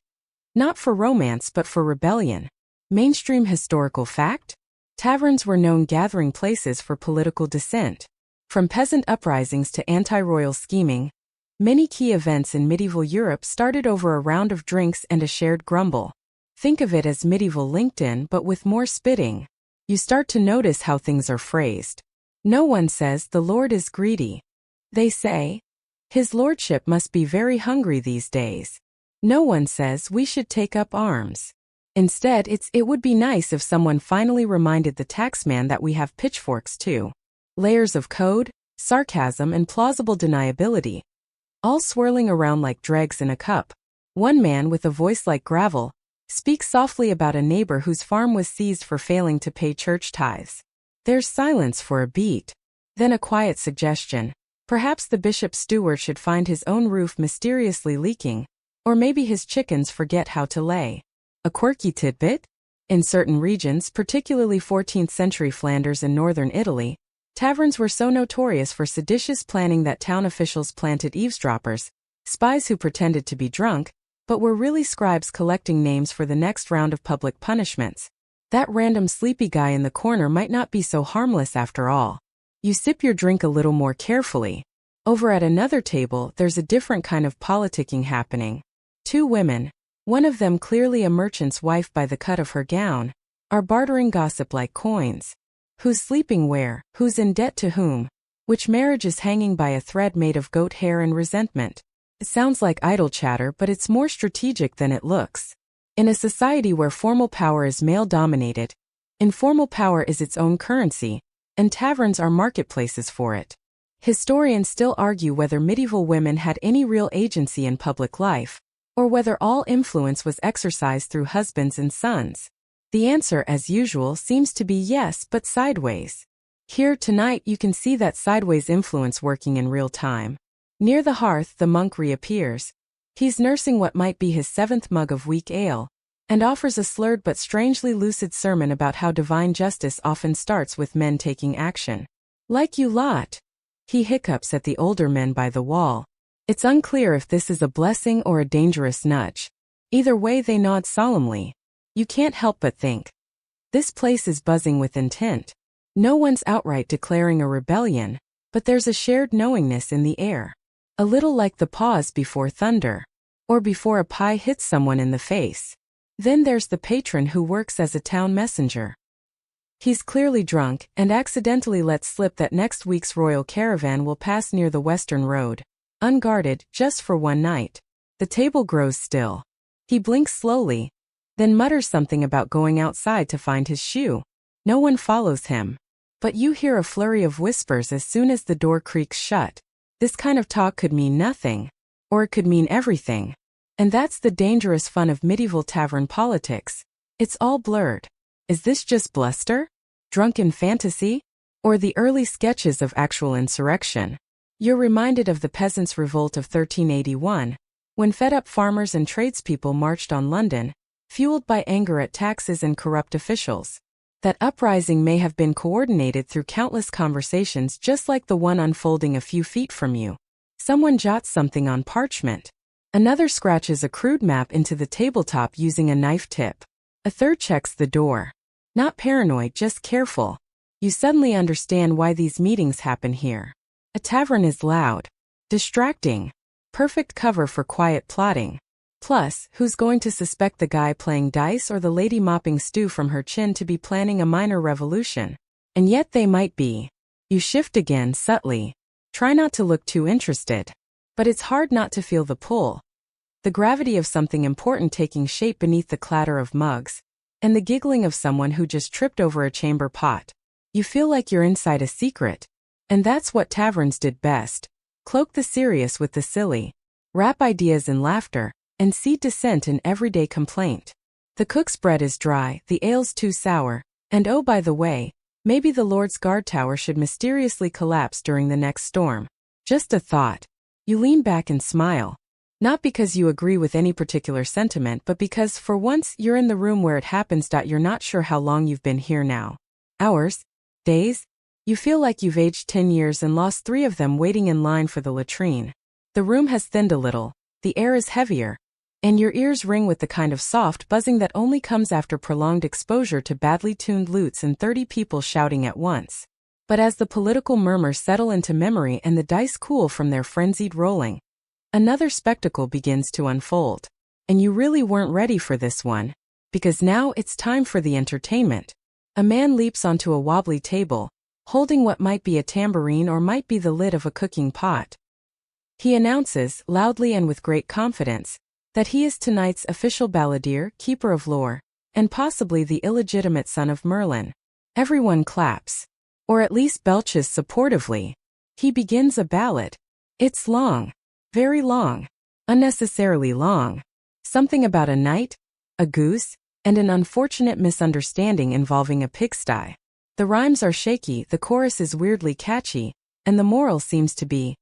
Not for romance but for rebellion. Mainstream historical fact? Taverns were known gathering places for political dissent. From peasant uprisings to anti-royal scheming, many key events in medieval Europe started over a round of drinks and a shared grumble. Think of it as medieval LinkedIn but with more spitting. You start to notice how things are phrased. No one says the Lord is greedy. They say, His Lordship must be very hungry these days. No one says we should take up arms. Instead, it would be nice if someone finally reminded the taxman that we have pitchforks too. Layers of code, sarcasm and plausible deniability, all swirling around like dregs in a cup. One man with a voice like gravel speaks softly about a neighbor whose farm was seized for failing to pay church tithes. There's silence for a beat. Then a quiet suggestion. Perhaps the bishop's steward should find his own roof mysteriously leaking, or maybe his chickens forget how to lay. A quirky tidbit? In certain regions, particularly 14th century Flanders and northern Italy, taverns were so notorious for seditious planning that town officials planted eavesdroppers, spies who pretended to be drunk, but were really scribes collecting names for the next round of public punishments. That random sleepy guy in the corner might not be so harmless after all. You sip your drink a little more carefully. Over at another table, there's a different kind of politicking happening. Two women, one of them clearly a merchant's wife by the cut of her gown, are bartering gossip like coins. Who's sleeping where, who's in debt to whom, which marriage is hanging by a thread made of goat hair and resentment. It sounds like idle chatter, but it's more strategic than it looks. In a society where formal power is male-dominated, informal power is its own currency, and taverns are marketplaces for it. Historians still argue whether medieval women had any real agency in public life, or whether all influence was exercised through husbands and sons. The answer, as usual, seems to be yes, but sideways. Here tonight you can see that sideways influence working in real time. Near the hearth the monk reappears. He's nursing what might be his 7th mug of weak ale, and offers a slurred but strangely lucid sermon about how divine justice often starts with men taking action. Like you lot. He hiccups at the older men by the wall. It's unclear if this is a blessing or a dangerous nudge. Either way they nod solemnly. You can't help but think. This place is buzzing with intent. No one's outright declaring a rebellion, but there's a shared knowingness in the air. A little like the pause before thunder, or before a pie hits someone in the face. Then there's the patron who works as a town messenger. He's clearly drunk and accidentally lets slip that next week's royal caravan will pass near the western road, unguarded, just for one night. The table grows still. He blinks slowly, then mutters something about going outside to find his shoe. No one follows him. But you hear a flurry of whispers as soon as the door creaks shut. This kind of talk could mean nothing, or it could mean everything. And that's the dangerous fun of medieval tavern politics. It's all blurred. Is this just bluster? Drunken fantasy? Or the early sketches of actual insurrection? You're reminded of the Peasants' Revolt of 1381, when fed-up farmers and tradespeople marched on London, fueled by anger at taxes and corrupt officials. That uprising may have been coordinated through countless conversations just like the one unfolding a few feet from you. Someone jots something on parchment. Another scratches a crude map into the tabletop using a knife tip. A third checks the door. Not paranoid, just careful. You suddenly understand why these meetings happen here. A tavern is loud, distracting, perfect cover for quiet plotting. Plus, who's going to suspect the guy playing dice or the lady mopping stew from her chin to be planning a minor revolution? And yet they might be. You shift again subtly. Try not to look too interested. But it's hard not to feel the pull. The gravity of something important taking shape beneath the clatter of mugs, and the giggling of someone who just tripped over a chamber pot. You feel like you're inside a secret. And that's what taverns did best. Cloak the serious with the silly. Wrap ideas in laughter, and seed dissent in everyday complaint. The cook's bread is dry, the ale's too sour, and oh by the way, maybe the Lord's guard tower should mysteriously collapse during the next storm. Just a thought. You lean back and smile. Not because you agree with any particular sentiment, but because, for once, you're in the room where it happens. You're not sure how long you've been here now. Hours? Days? You feel like you've aged 10 years and lost 3 of them waiting in line for the latrine. The room has thinned a little, the air is heavier, and your ears ring with the kind of soft buzzing that only comes after prolonged exposure to badly tuned lutes and 30 people shouting at once. But as the political murmurs settle into memory and the dice cool from their frenzied rolling, another spectacle begins to unfold. And you really weren't ready for this one, because now it's time for the entertainment. A man leaps onto a wobbly table, holding what might be a tambourine or might be the lid of a cooking pot. He announces, loudly and with great confidence, that he is tonight's official balladeer, keeper of lore, and possibly the illegitimate son of Merlin. Everyone claps. Or at least belches supportively. He begins a ballad. It's long. Very long. Unnecessarily long. Something about a knight, a goose, and an unfortunate misunderstanding involving a pigsty. The rhymes are shaky, the chorus is weirdly catchy, and the moral seems to be,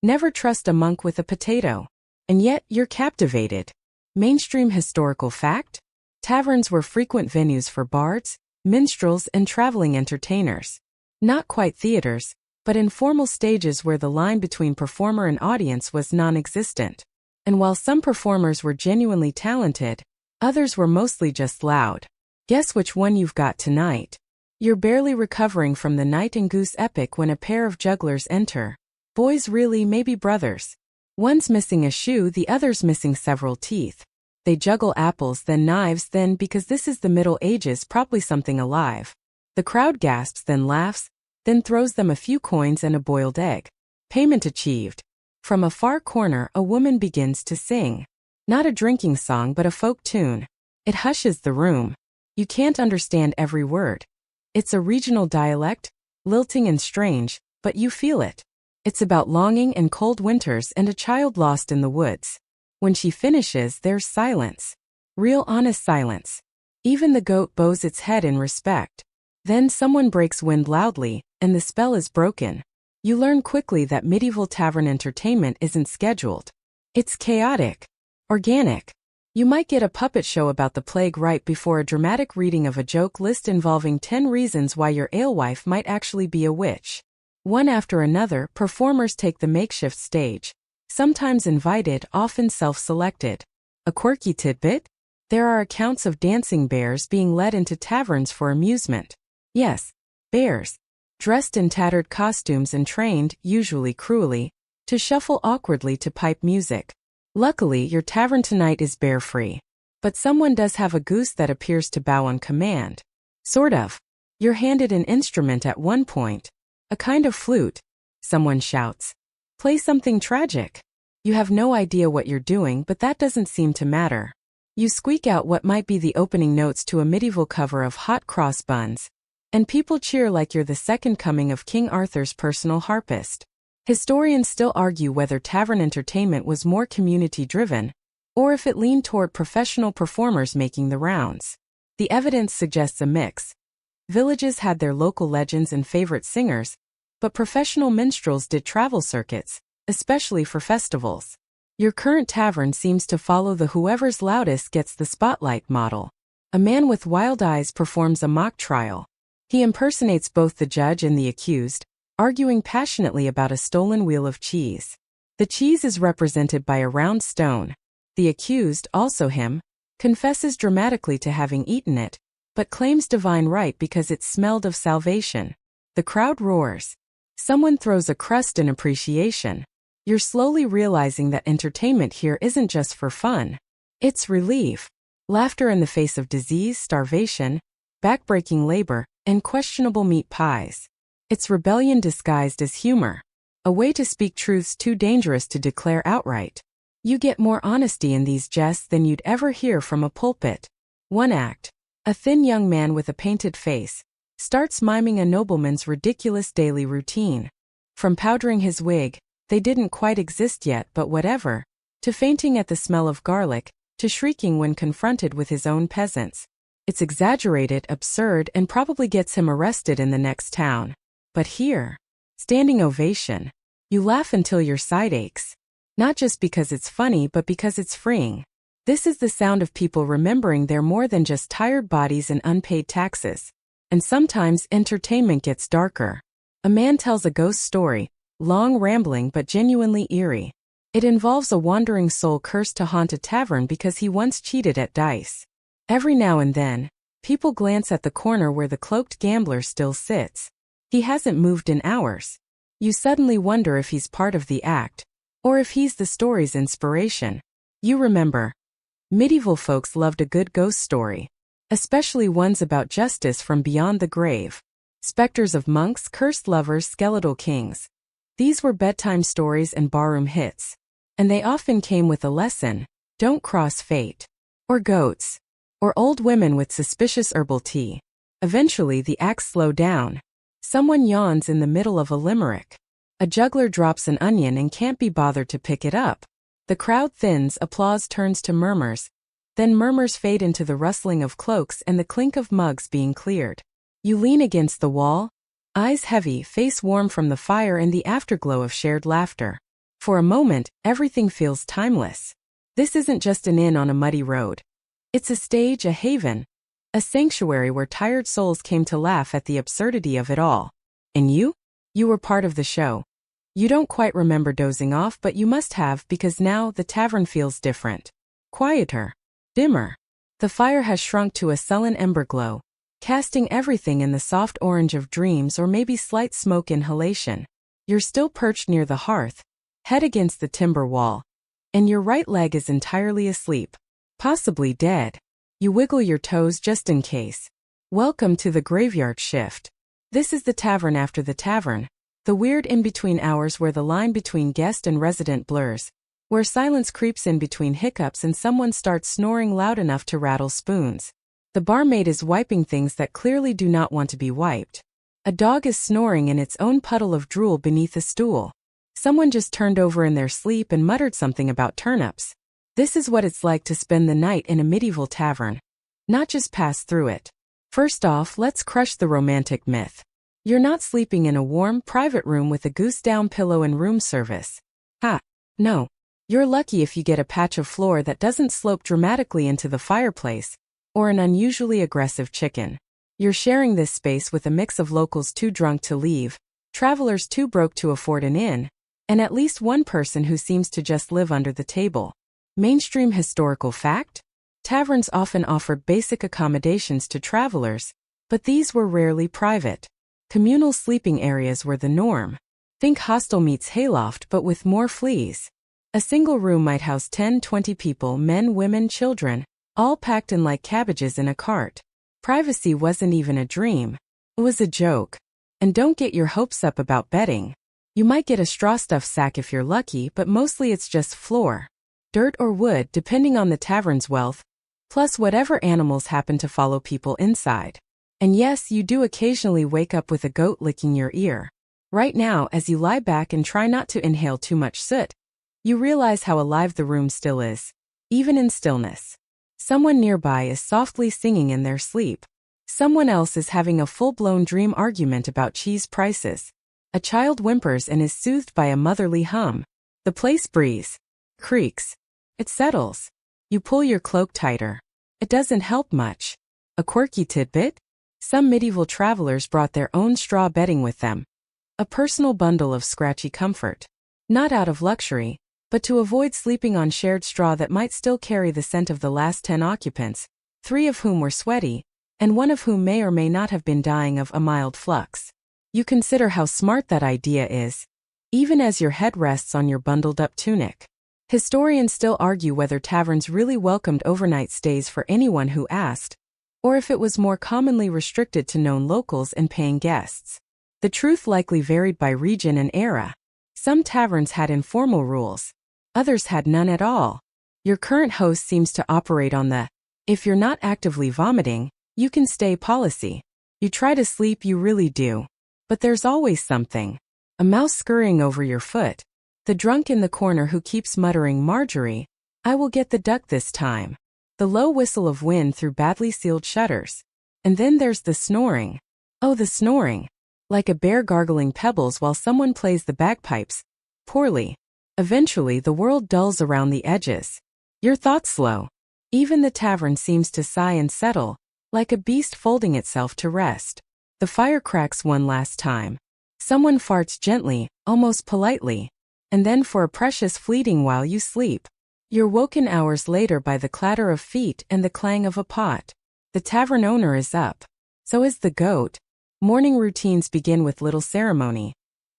never trust a monk with a potato. And yet, you're captivated. Mainstream historical fact? Taverns were frequent venues for bards, minstrels, and traveling entertainers. Not quite theaters, but informal stages where the line between performer and audience was non-existent. And while some performers were genuinely talented, others were mostly just loud. Guess which one you've got tonight? You're barely recovering from the Knight and Goose epic when a pair of jugglers enter. Boys, really, maybe brothers. One's missing a shoe, the other's missing several teeth. They juggle apples, then knives, then, because this is the Middle Ages, probably something alive. The crowd gasps, then laughs, then throws them a few coins and a boiled egg. Payment achieved. From a far corner, a woman begins to sing. Not a drinking song, but a folk tune. It hushes the room. You can't understand every word. It's a regional dialect, lilting and strange, but you feel it. It's about longing and cold winters and a child lost in the woods. When she finishes, there's silence. Real honest silence. Even the goat bows its head in respect. Then someone breaks wind loudly, and the spell is broken. You learn quickly that medieval tavern entertainment isn't scheduled. It's chaotic. Organic. You might get a puppet show about the plague right before a dramatic reading of a joke list involving 10 reasons why your alewife might actually be a witch. One after another, performers take the makeshift stage. Sometimes invited, often self-selected. A quirky tidbit? There are accounts of dancing bears being led into taverns for amusement. Yes, bears. Dressed in tattered costumes and trained, usually cruelly, to shuffle awkwardly to pipe music. Luckily, your tavern tonight is bear-free. But someone does have a goose that appears to bow on command. Sort of. You're handed an instrument at one point. A kind of flute. Someone shouts. Play something tragic. You have no idea what you're doing, but that doesn't seem to matter. You squeak out what might be the opening notes to a medieval cover of Hot Cross Buns. And people cheer like you're the second coming of King Arthur's personal harpist. Historians still argue whether tavern entertainment was more community-driven, or if it leaned toward professional performers making the rounds. The evidence suggests a mix. Villages had their local legends and favorite singers, but professional minstrels did travel circuits, especially for festivals. Your current tavern seems to follow the whoever's loudest gets the spotlight model. A man with wild eyes performs a mock trial. He impersonates both the judge and the accused, arguing passionately about a stolen wheel of cheese. The cheese is represented by a round stone. The accused, also him, confesses dramatically to having eaten it, but claims divine right because it smelled of salvation. The crowd roars. Someone throws a crust in appreciation. You're slowly realizing that entertainment here isn't just for fun. It's relief. Laughter in the face of disease, starvation, backbreaking labor, and questionable meat pies. It's rebellion disguised as humor. A way to speak truths too dangerous to declare outright. You get more honesty in these jests than you'd ever hear from a pulpit. One act. A thin young man with a painted face starts miming a nobleman's ridiculous daily routine. From powdering his wig, they didn't quite exist yet but whatever, to fainting at the smell of garlic, to shrieking when confronted with his own peasants. It's exaggerated, absurd, and probably gets him arrested in the next town. But here, standing ovation. You laugh until your side aches. Not just because it's funny but because it's freeing. This is the sound of people remembering they're more than just tired bodies and unpaid taxes. And sometimes entertainment gets darker. A man tells a ghost story, long, rambling but genuinely eerie. It involves a wandering soul cursed to haunt a tavern because he once cheated at dice. Every now and then, people glance at the corner where the cloaked gambler still sits. He hasn't moved in hours. You suddenly wonder if he's part of the act, or if he's the story's inspiration. You remember. Medieval folks loved a good ghost story. Especially ones about justice from beyond the grave. Specters of monks, cursed lovers, skeletal kings. These were bedtime stories and barroom hits. And they often came with a lesson: don't cross fate. Or goats. Or old women with suspicious herbal tea. Eventually the acts slow down. Someone yawns in the middle of a limerick. A juggler drops an onion and can't be bothered to pick it up. The crowd thins, applause turns to murmurs. Then murmurs fade into the rustling of cloaks and the clink of mugs being cleared. You lean against the wall, eyes heavy, face warm from the fire and the afterglow of shared laughter. For a moment, everything feels timeless. This isn't just an inn on a muddy road. It's a stage, a haven, a sanctuary where tired souls came to laugh at the absurdity of it all. And you? You were part of the show. You don't quite remember dozing off, but you must have, because now the tavern feels different. Quieter. Dimmer. The fire has shrunk to a sullen ember glow, casting everything in the soft orange of dreams or maybe slight smoke inhalation. You're still perched near the hearth, head against the timber wall, and your right leg is entirely asleep, possibly dead. You wiggle your toes just in case. Welcome to the graveyard shift. This is the tavern after the tavern, the weird in-between hours where the line between guest and resident blurs. Where silence creeps in between hiccups and someone starts snoring loud enough to rattle spoons. The barmaid is wiping things that clearly do not want to be wiped. A dog is snoring in its own puddle of drool beneath a stool. Someone just turned over in their sleep and muttered something about turnips. This is what it's like to spend the night in a medieval tavern. Not just pass through it. First off, let's crush the romantic myth. You're not sleeping in a warm, private room with a goose-down pillow and room service. No. You're lucky if you get a patch of floor that doesn't slope dramatically into the fireplace, or an unusually aggressive chicken. You're sharing this space with a mix of locals too drunk to leave, travelers too broke to afford an inn, and at least one person who seems to just live under the table. Mainstream historical fact? Taverns often offered basic accommodations to travelers, but these were rarely private. Communal sleeping areas were the norm. Think hostel meets hayloft but with more fleas. A single room might house 10-20 people, men, women, children, all packed in like cabbages in a cart. Privacy wasn't even a dream. It was a joke. And don't get your hopes up about bedding. You might get a straw stuffed sack if you're lucky, but mostly it's just floor. Dirt or wood, depending on the tavern's wealth, plus whatever animals happen to follow people inside. And yes, you do occasionally wake up with a goat licking your ear. Right now, as you lie back and try not to inhale too much soot, you realize how alive the room still is, even in stillness. Someone nearby is softly singing in their sleep. Someone else is having a full-blown dream argument about cheese prices. A child whimpers and is soothed by a motherly hum. The place breathes, creaks. It settles. You pull your cloak tighter. It doesn't help much. A quirky tidbit? Some medieval travelers brought their own straw bedding with them. A personal bundle of scratchy comfort. Not out of luxury, but to avoid sleeping on shared straw that might still carry the scent of the last 10 occupants, 3 of whom were sweaty, and 1 of whom may or may not have been dying of a mild flux. You consider how smart that idea is, even as your head rests on your bundled-up tunic. Historians still argue whether taverns really welcomed overnight stays for anyone who asked, or if it was more commonly restricted to known locals and paying guests. The truth likely varied by region and era. Some taverns had informal rules, others had none at all. Your current host seems to operate on the, if you're not actively vomiting, you can stay policy. You try to sleep, you really do. But there's always something. A mouse scurrying over your foot. The drunk in the corner who keeps muttering, "Marjorie, I will get the duck this time." The low whistle of wind through badly sealed shutters. And then there's the snoring. Oh, the snoring. Like a bear gargling pebbles while someone plays the bagpipes. Poorly. Eventually the world dulls around the edges. Your thoughts slow. Even the tavern seems to sigh and settle, like a beast folding itself to rest. The fire cracks one last time. Someone farts gently, almost politely. And then for a precious fleeting while you sleep. You're woken hours later by the clatter of feet and the clang of a pot. The tavern owner is up. So is the goat. Morning routines begin with little ceremony.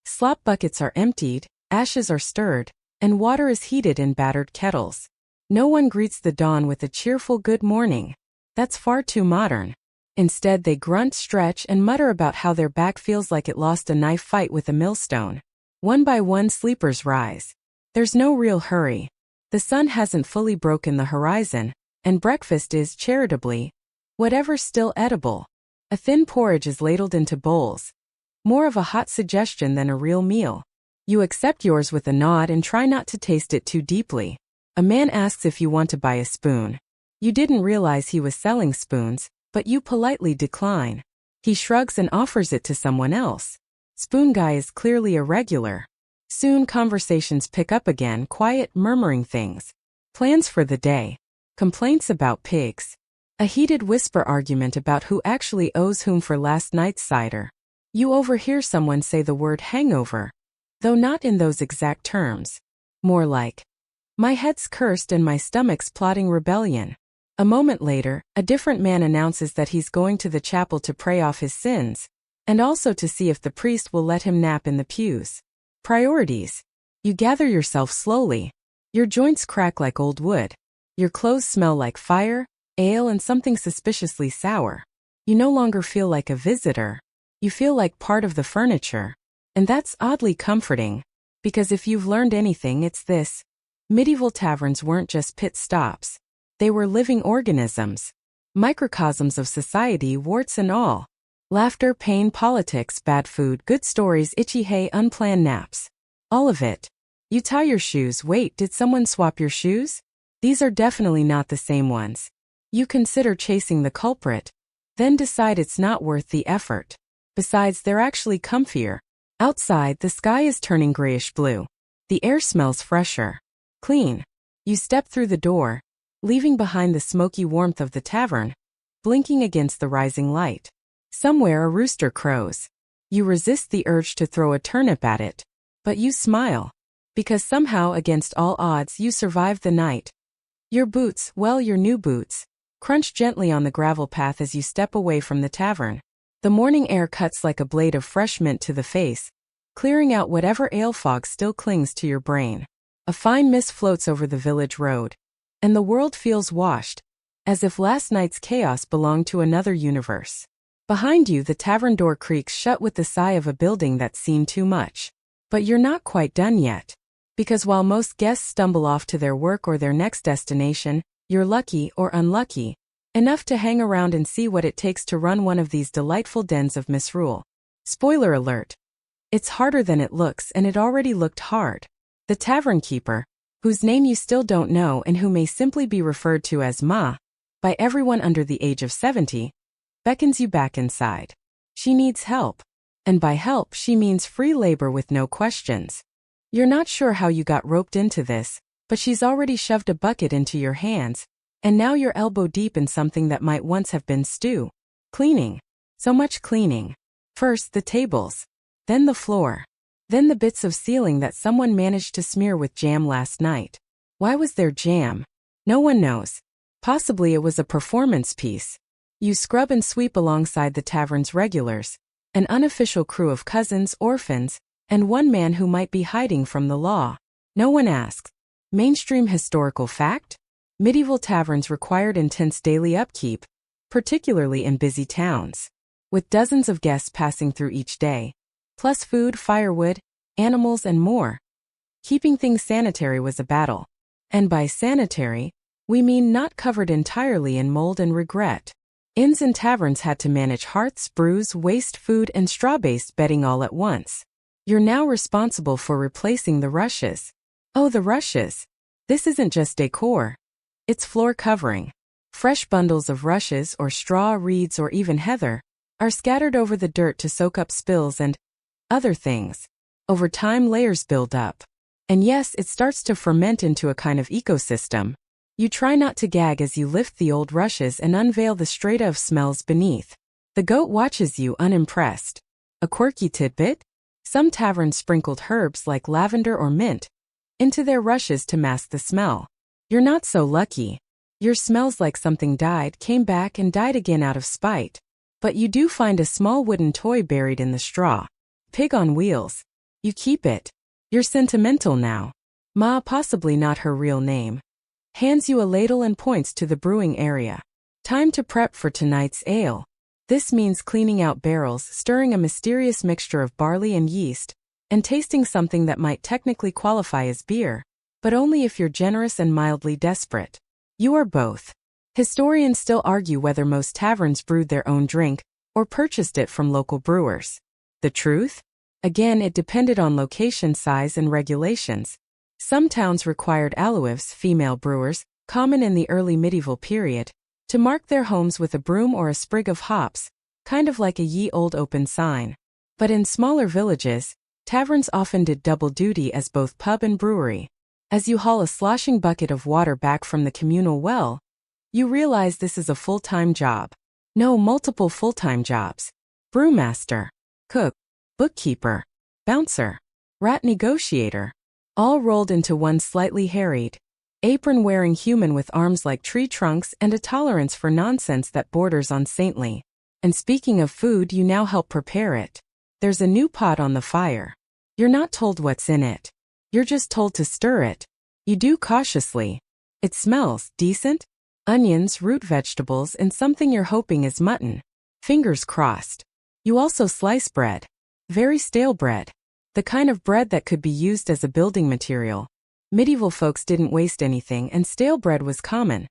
Slop buckets are emptied, ashes are stirred, and water is heated in battered kettles. No one greets the dawn with a cheerful good morning. That's far too modern. Instead they grunt, stretch, and mutter about how their back feels like it lost a knife fight with a millstone. One by one sleepers rise. There's no real hurry. The sun hasn't fully broken the horizon, and breakfast is, charitably, whatever's still edible. A thin porridge is ladled into bowls. More of a hot suggestion than a real meal. You accept yours with a nod and try not to taste it too deeply. A man asks if you want to buy a spoon. You didn't realize he was selling spoons, but you politely decline. He shrugs and offers it to someone else. Spoon guy is clearly irregular. Soon conversations pick up again, quiet, murmuring things. Plans for the day. Complaints about pigs. A heated whisper argument about who actually owes whom for last night's cider. You overhear someone say the word hangover, though not in those exact terms. More like, "My head's cursed and my stomach's plotting rebellion." A moment later, a different man announces that he's going to the chapel to pray off his sins, and also to see if the priest will let him nap in the pews. Priorities. You gather yourself slowly. Your joints crack like old wood. Your clothes smell like fire, ale, and something suspiciously sour. You no longer feel like a visitor. You feel like part of the furniture. And that's oddly comforting, because if you've learned anything, it's this. Medieval taverns weren't just pit stops. They were living organisms. Microcosms of society, warts and all. Laughter, pain, politics, bad food, good stories, itchy hay, unplanned naps. All of it. You tie your shoes. Wait, did someone swap your shoes? These are definitely not the same ones. You consider chasing the culprit, then decide it's not worth the effort. Besides, they're actually comfier. Outside, the sky is turning grayish blue. The air smells fresher. Clean. You step through the door, leaving behind the smoky warmth of the tavern, blinking against the rising light. Somewhere a rooster crows. You resist the urge to throw a turnip at it, but you smile. Because somehow, against all odds, you survived the night. Your boots, well, your new boots, crunch gently on the gravel path as you step away from the tavern. The morning air cuts like a blade of fresh mint to the face, clearing out whatever ale fog still clings to your brain. A fine mist floats over the village road, and the world feels washed, as if last night's chaos belonged to another universe. Behind you, the tavern door creaks shut with the sigh of a building that's seen too much. But you're not quite done yet. Because while most guests stumble off to their work or their next destination, you're lucky or unlucky enough to hang around and see what it takes to run one of these delightful dens of misrule. Spoiler alert. It's harder than it looks, and it already looked hard. The tavern keeper, whose name you still don't know and who may simply be referred to as Ma by everyone under the age of 70, beckons you back inside. She needs help. And by help, she means free labor with no questions. You're not sure how you got roped into this, but she's already shoved a bucket into your hands, and now you're elbow deep in something that might once have been stew. Cleaning. So much cleaning. First the tables, then the floor. Then the bits of ceiling that someone managed to smear with jam last night. Why was there jam? No one knows. Possibly it was a performance piece. You scrub and sweep alongside the tavern's regulars, an unofficial crew of cousins, orphans, and one man who might be hiding from the law. No one asks. Mainstream historical fact? Medieval taverns required intense daily upkeep, particularly in busy towns, with dozens of guests passing through each day, plus food, firewood, animals, and more. Keeping things sanitary was a battle. And by sanitary, we mean not covered entirely in mold and regret. Inns and taverns had to manage hearths, brews, waste food, and straw-based bedding all at once. You're now responsible for replacing the rushes. Oh, the rushes. This isn't just decor. It's floor covering. Fresh bundles of rushes or straw, reeds, or even heather are scattered over the dirt to soak up spills and other things. Over time, layers build up. And yes, it starts to ferment into a kind of ecosystem. You try not to gag as you lift the old rushes and unveil the strata of smells beneath. The goat watches you unimpressed. A quirky tidbit? Some taverns sprinkled herbs like lavender or mint into their rushes to mask the smell. You're not so lucky. Yours smells like something died, came back, and died again out of spite. But you do find a small wooden toy buried in the straw. Pig on wheels. You keep it. You're sentimental now. Ma, possibly not her real name, hands you a ladle and points to the brewing area. Time to prep for tonight's ale. This means cleaning out barrels, stirring a mysterious mixture of barley and yeast, and tasting something that might technically qualify as beer, but only if you're generous and mildly desperate. You are both. Historians still argue whether most taverns brewed their own drink or purchased it from local brewers. The truth? Again, it depended on location, size, and regulations. Some towns required alewives, female brewers, common in the early medieval period, to mark their homes with a broom or a sprig of hops, kind of like a ye olde open sign. But in smaller villages, taverns often did double duty as both pub and brewery. As you haul a sloshing bucket of water back from the communal well, you realize this is a full-time job. No, multiple full-time jobs. Brewmaster, cook, bookkeeper, bouncer, rat negotiator, all rolled into one slightly harried, apron-wearing human with arms like tree trunks and a tolerance for nonsense that borders on saintly. And speaking of food, you now help prepare it. There's a new pot on the fire. You're not told what's in it. You're just told to stir it. You do cautiously. It smells decent. Onions, root vegetables, and something you're hoping is mutton. Fingers crossed. You also slice bread. Very stale bread. The kind of bread that could be used as a building material. Medieval folks didn't waste anything, and stale bread was common.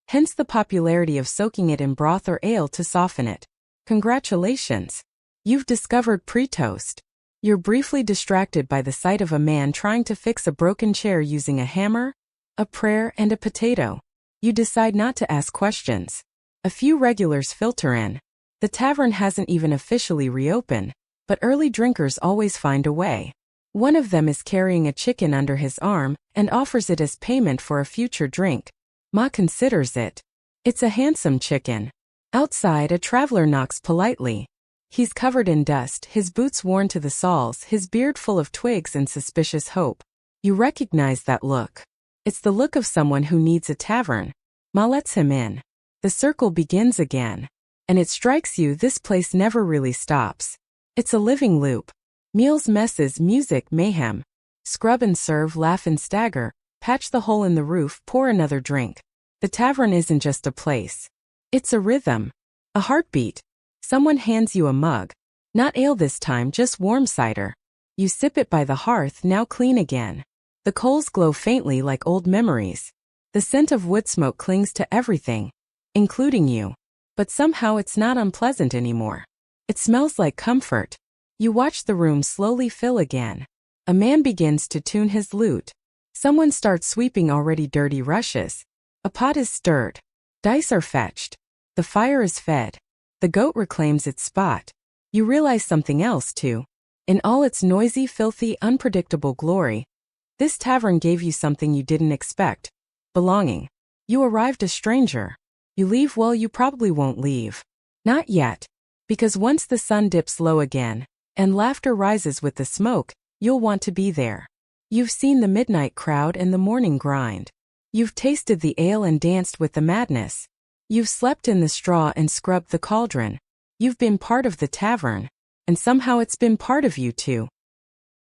Hence the popularity of soaking it in broth or ale to soften it. Congratulations! You've discovered pre-toast. You're briefly distracted by the sight of a man trying to fix a broken chair using a hammer, a prayer, and a potato. You decide not to ask questions. A few regulars filter in. The tavern hasn't even officially reopened, but early drinkers always find a way. One of them is carrying a chicken under his arm and offers it as payment for a future drink. Ma considers it. It's a handsome chicken. Outside, a traveler knocks politely. He's covered in dust, his boots worn to the soles, his beard full of twigs and suspicious hope. You recognize that look. It's the look of someone who needs a tavern. Ma lets him in. The circle begins again. And it strikes you this place never really stops. It's a living loop. Meals, messes, music, mayhem. Scrub and serve, laugh and stagger, patch the hole in the roof, pour another drink. The tavern isn't just a place. It's a rhythm. A heartbeat. Someone hands you a mug. Not ale this time, just warm cider. You sip it by the hearth, now clean again. The coals glow faintly like old memories. The scent of wood smoke clings to everything, including you. But somehow it's not unpleasant anymore. It smells like comfort. You watch the room slowly fill again. A man begins to tune his lute. Someone starts sweeping already dirty rushes. A pot is stirred. Dice are fetched. The fire is fed. The goat reclaims its spot. You realize something else too. In all its noisy, filthy, unpredictable glory, this tavern gave you something you didn't expect. Belonging. You arrived a stranger. You leave, well, you probably won't leave. Not yet. Because once the sun dips low again, and laughter rises with the smoke, you'll want to be there. You've seen the midnight crowd and the morning grind. You've tasted the ale and danced with the madness. You've slept in the straw and scrubbed the cauldron. You've been part of the tavern, and somehow it's been part of you too.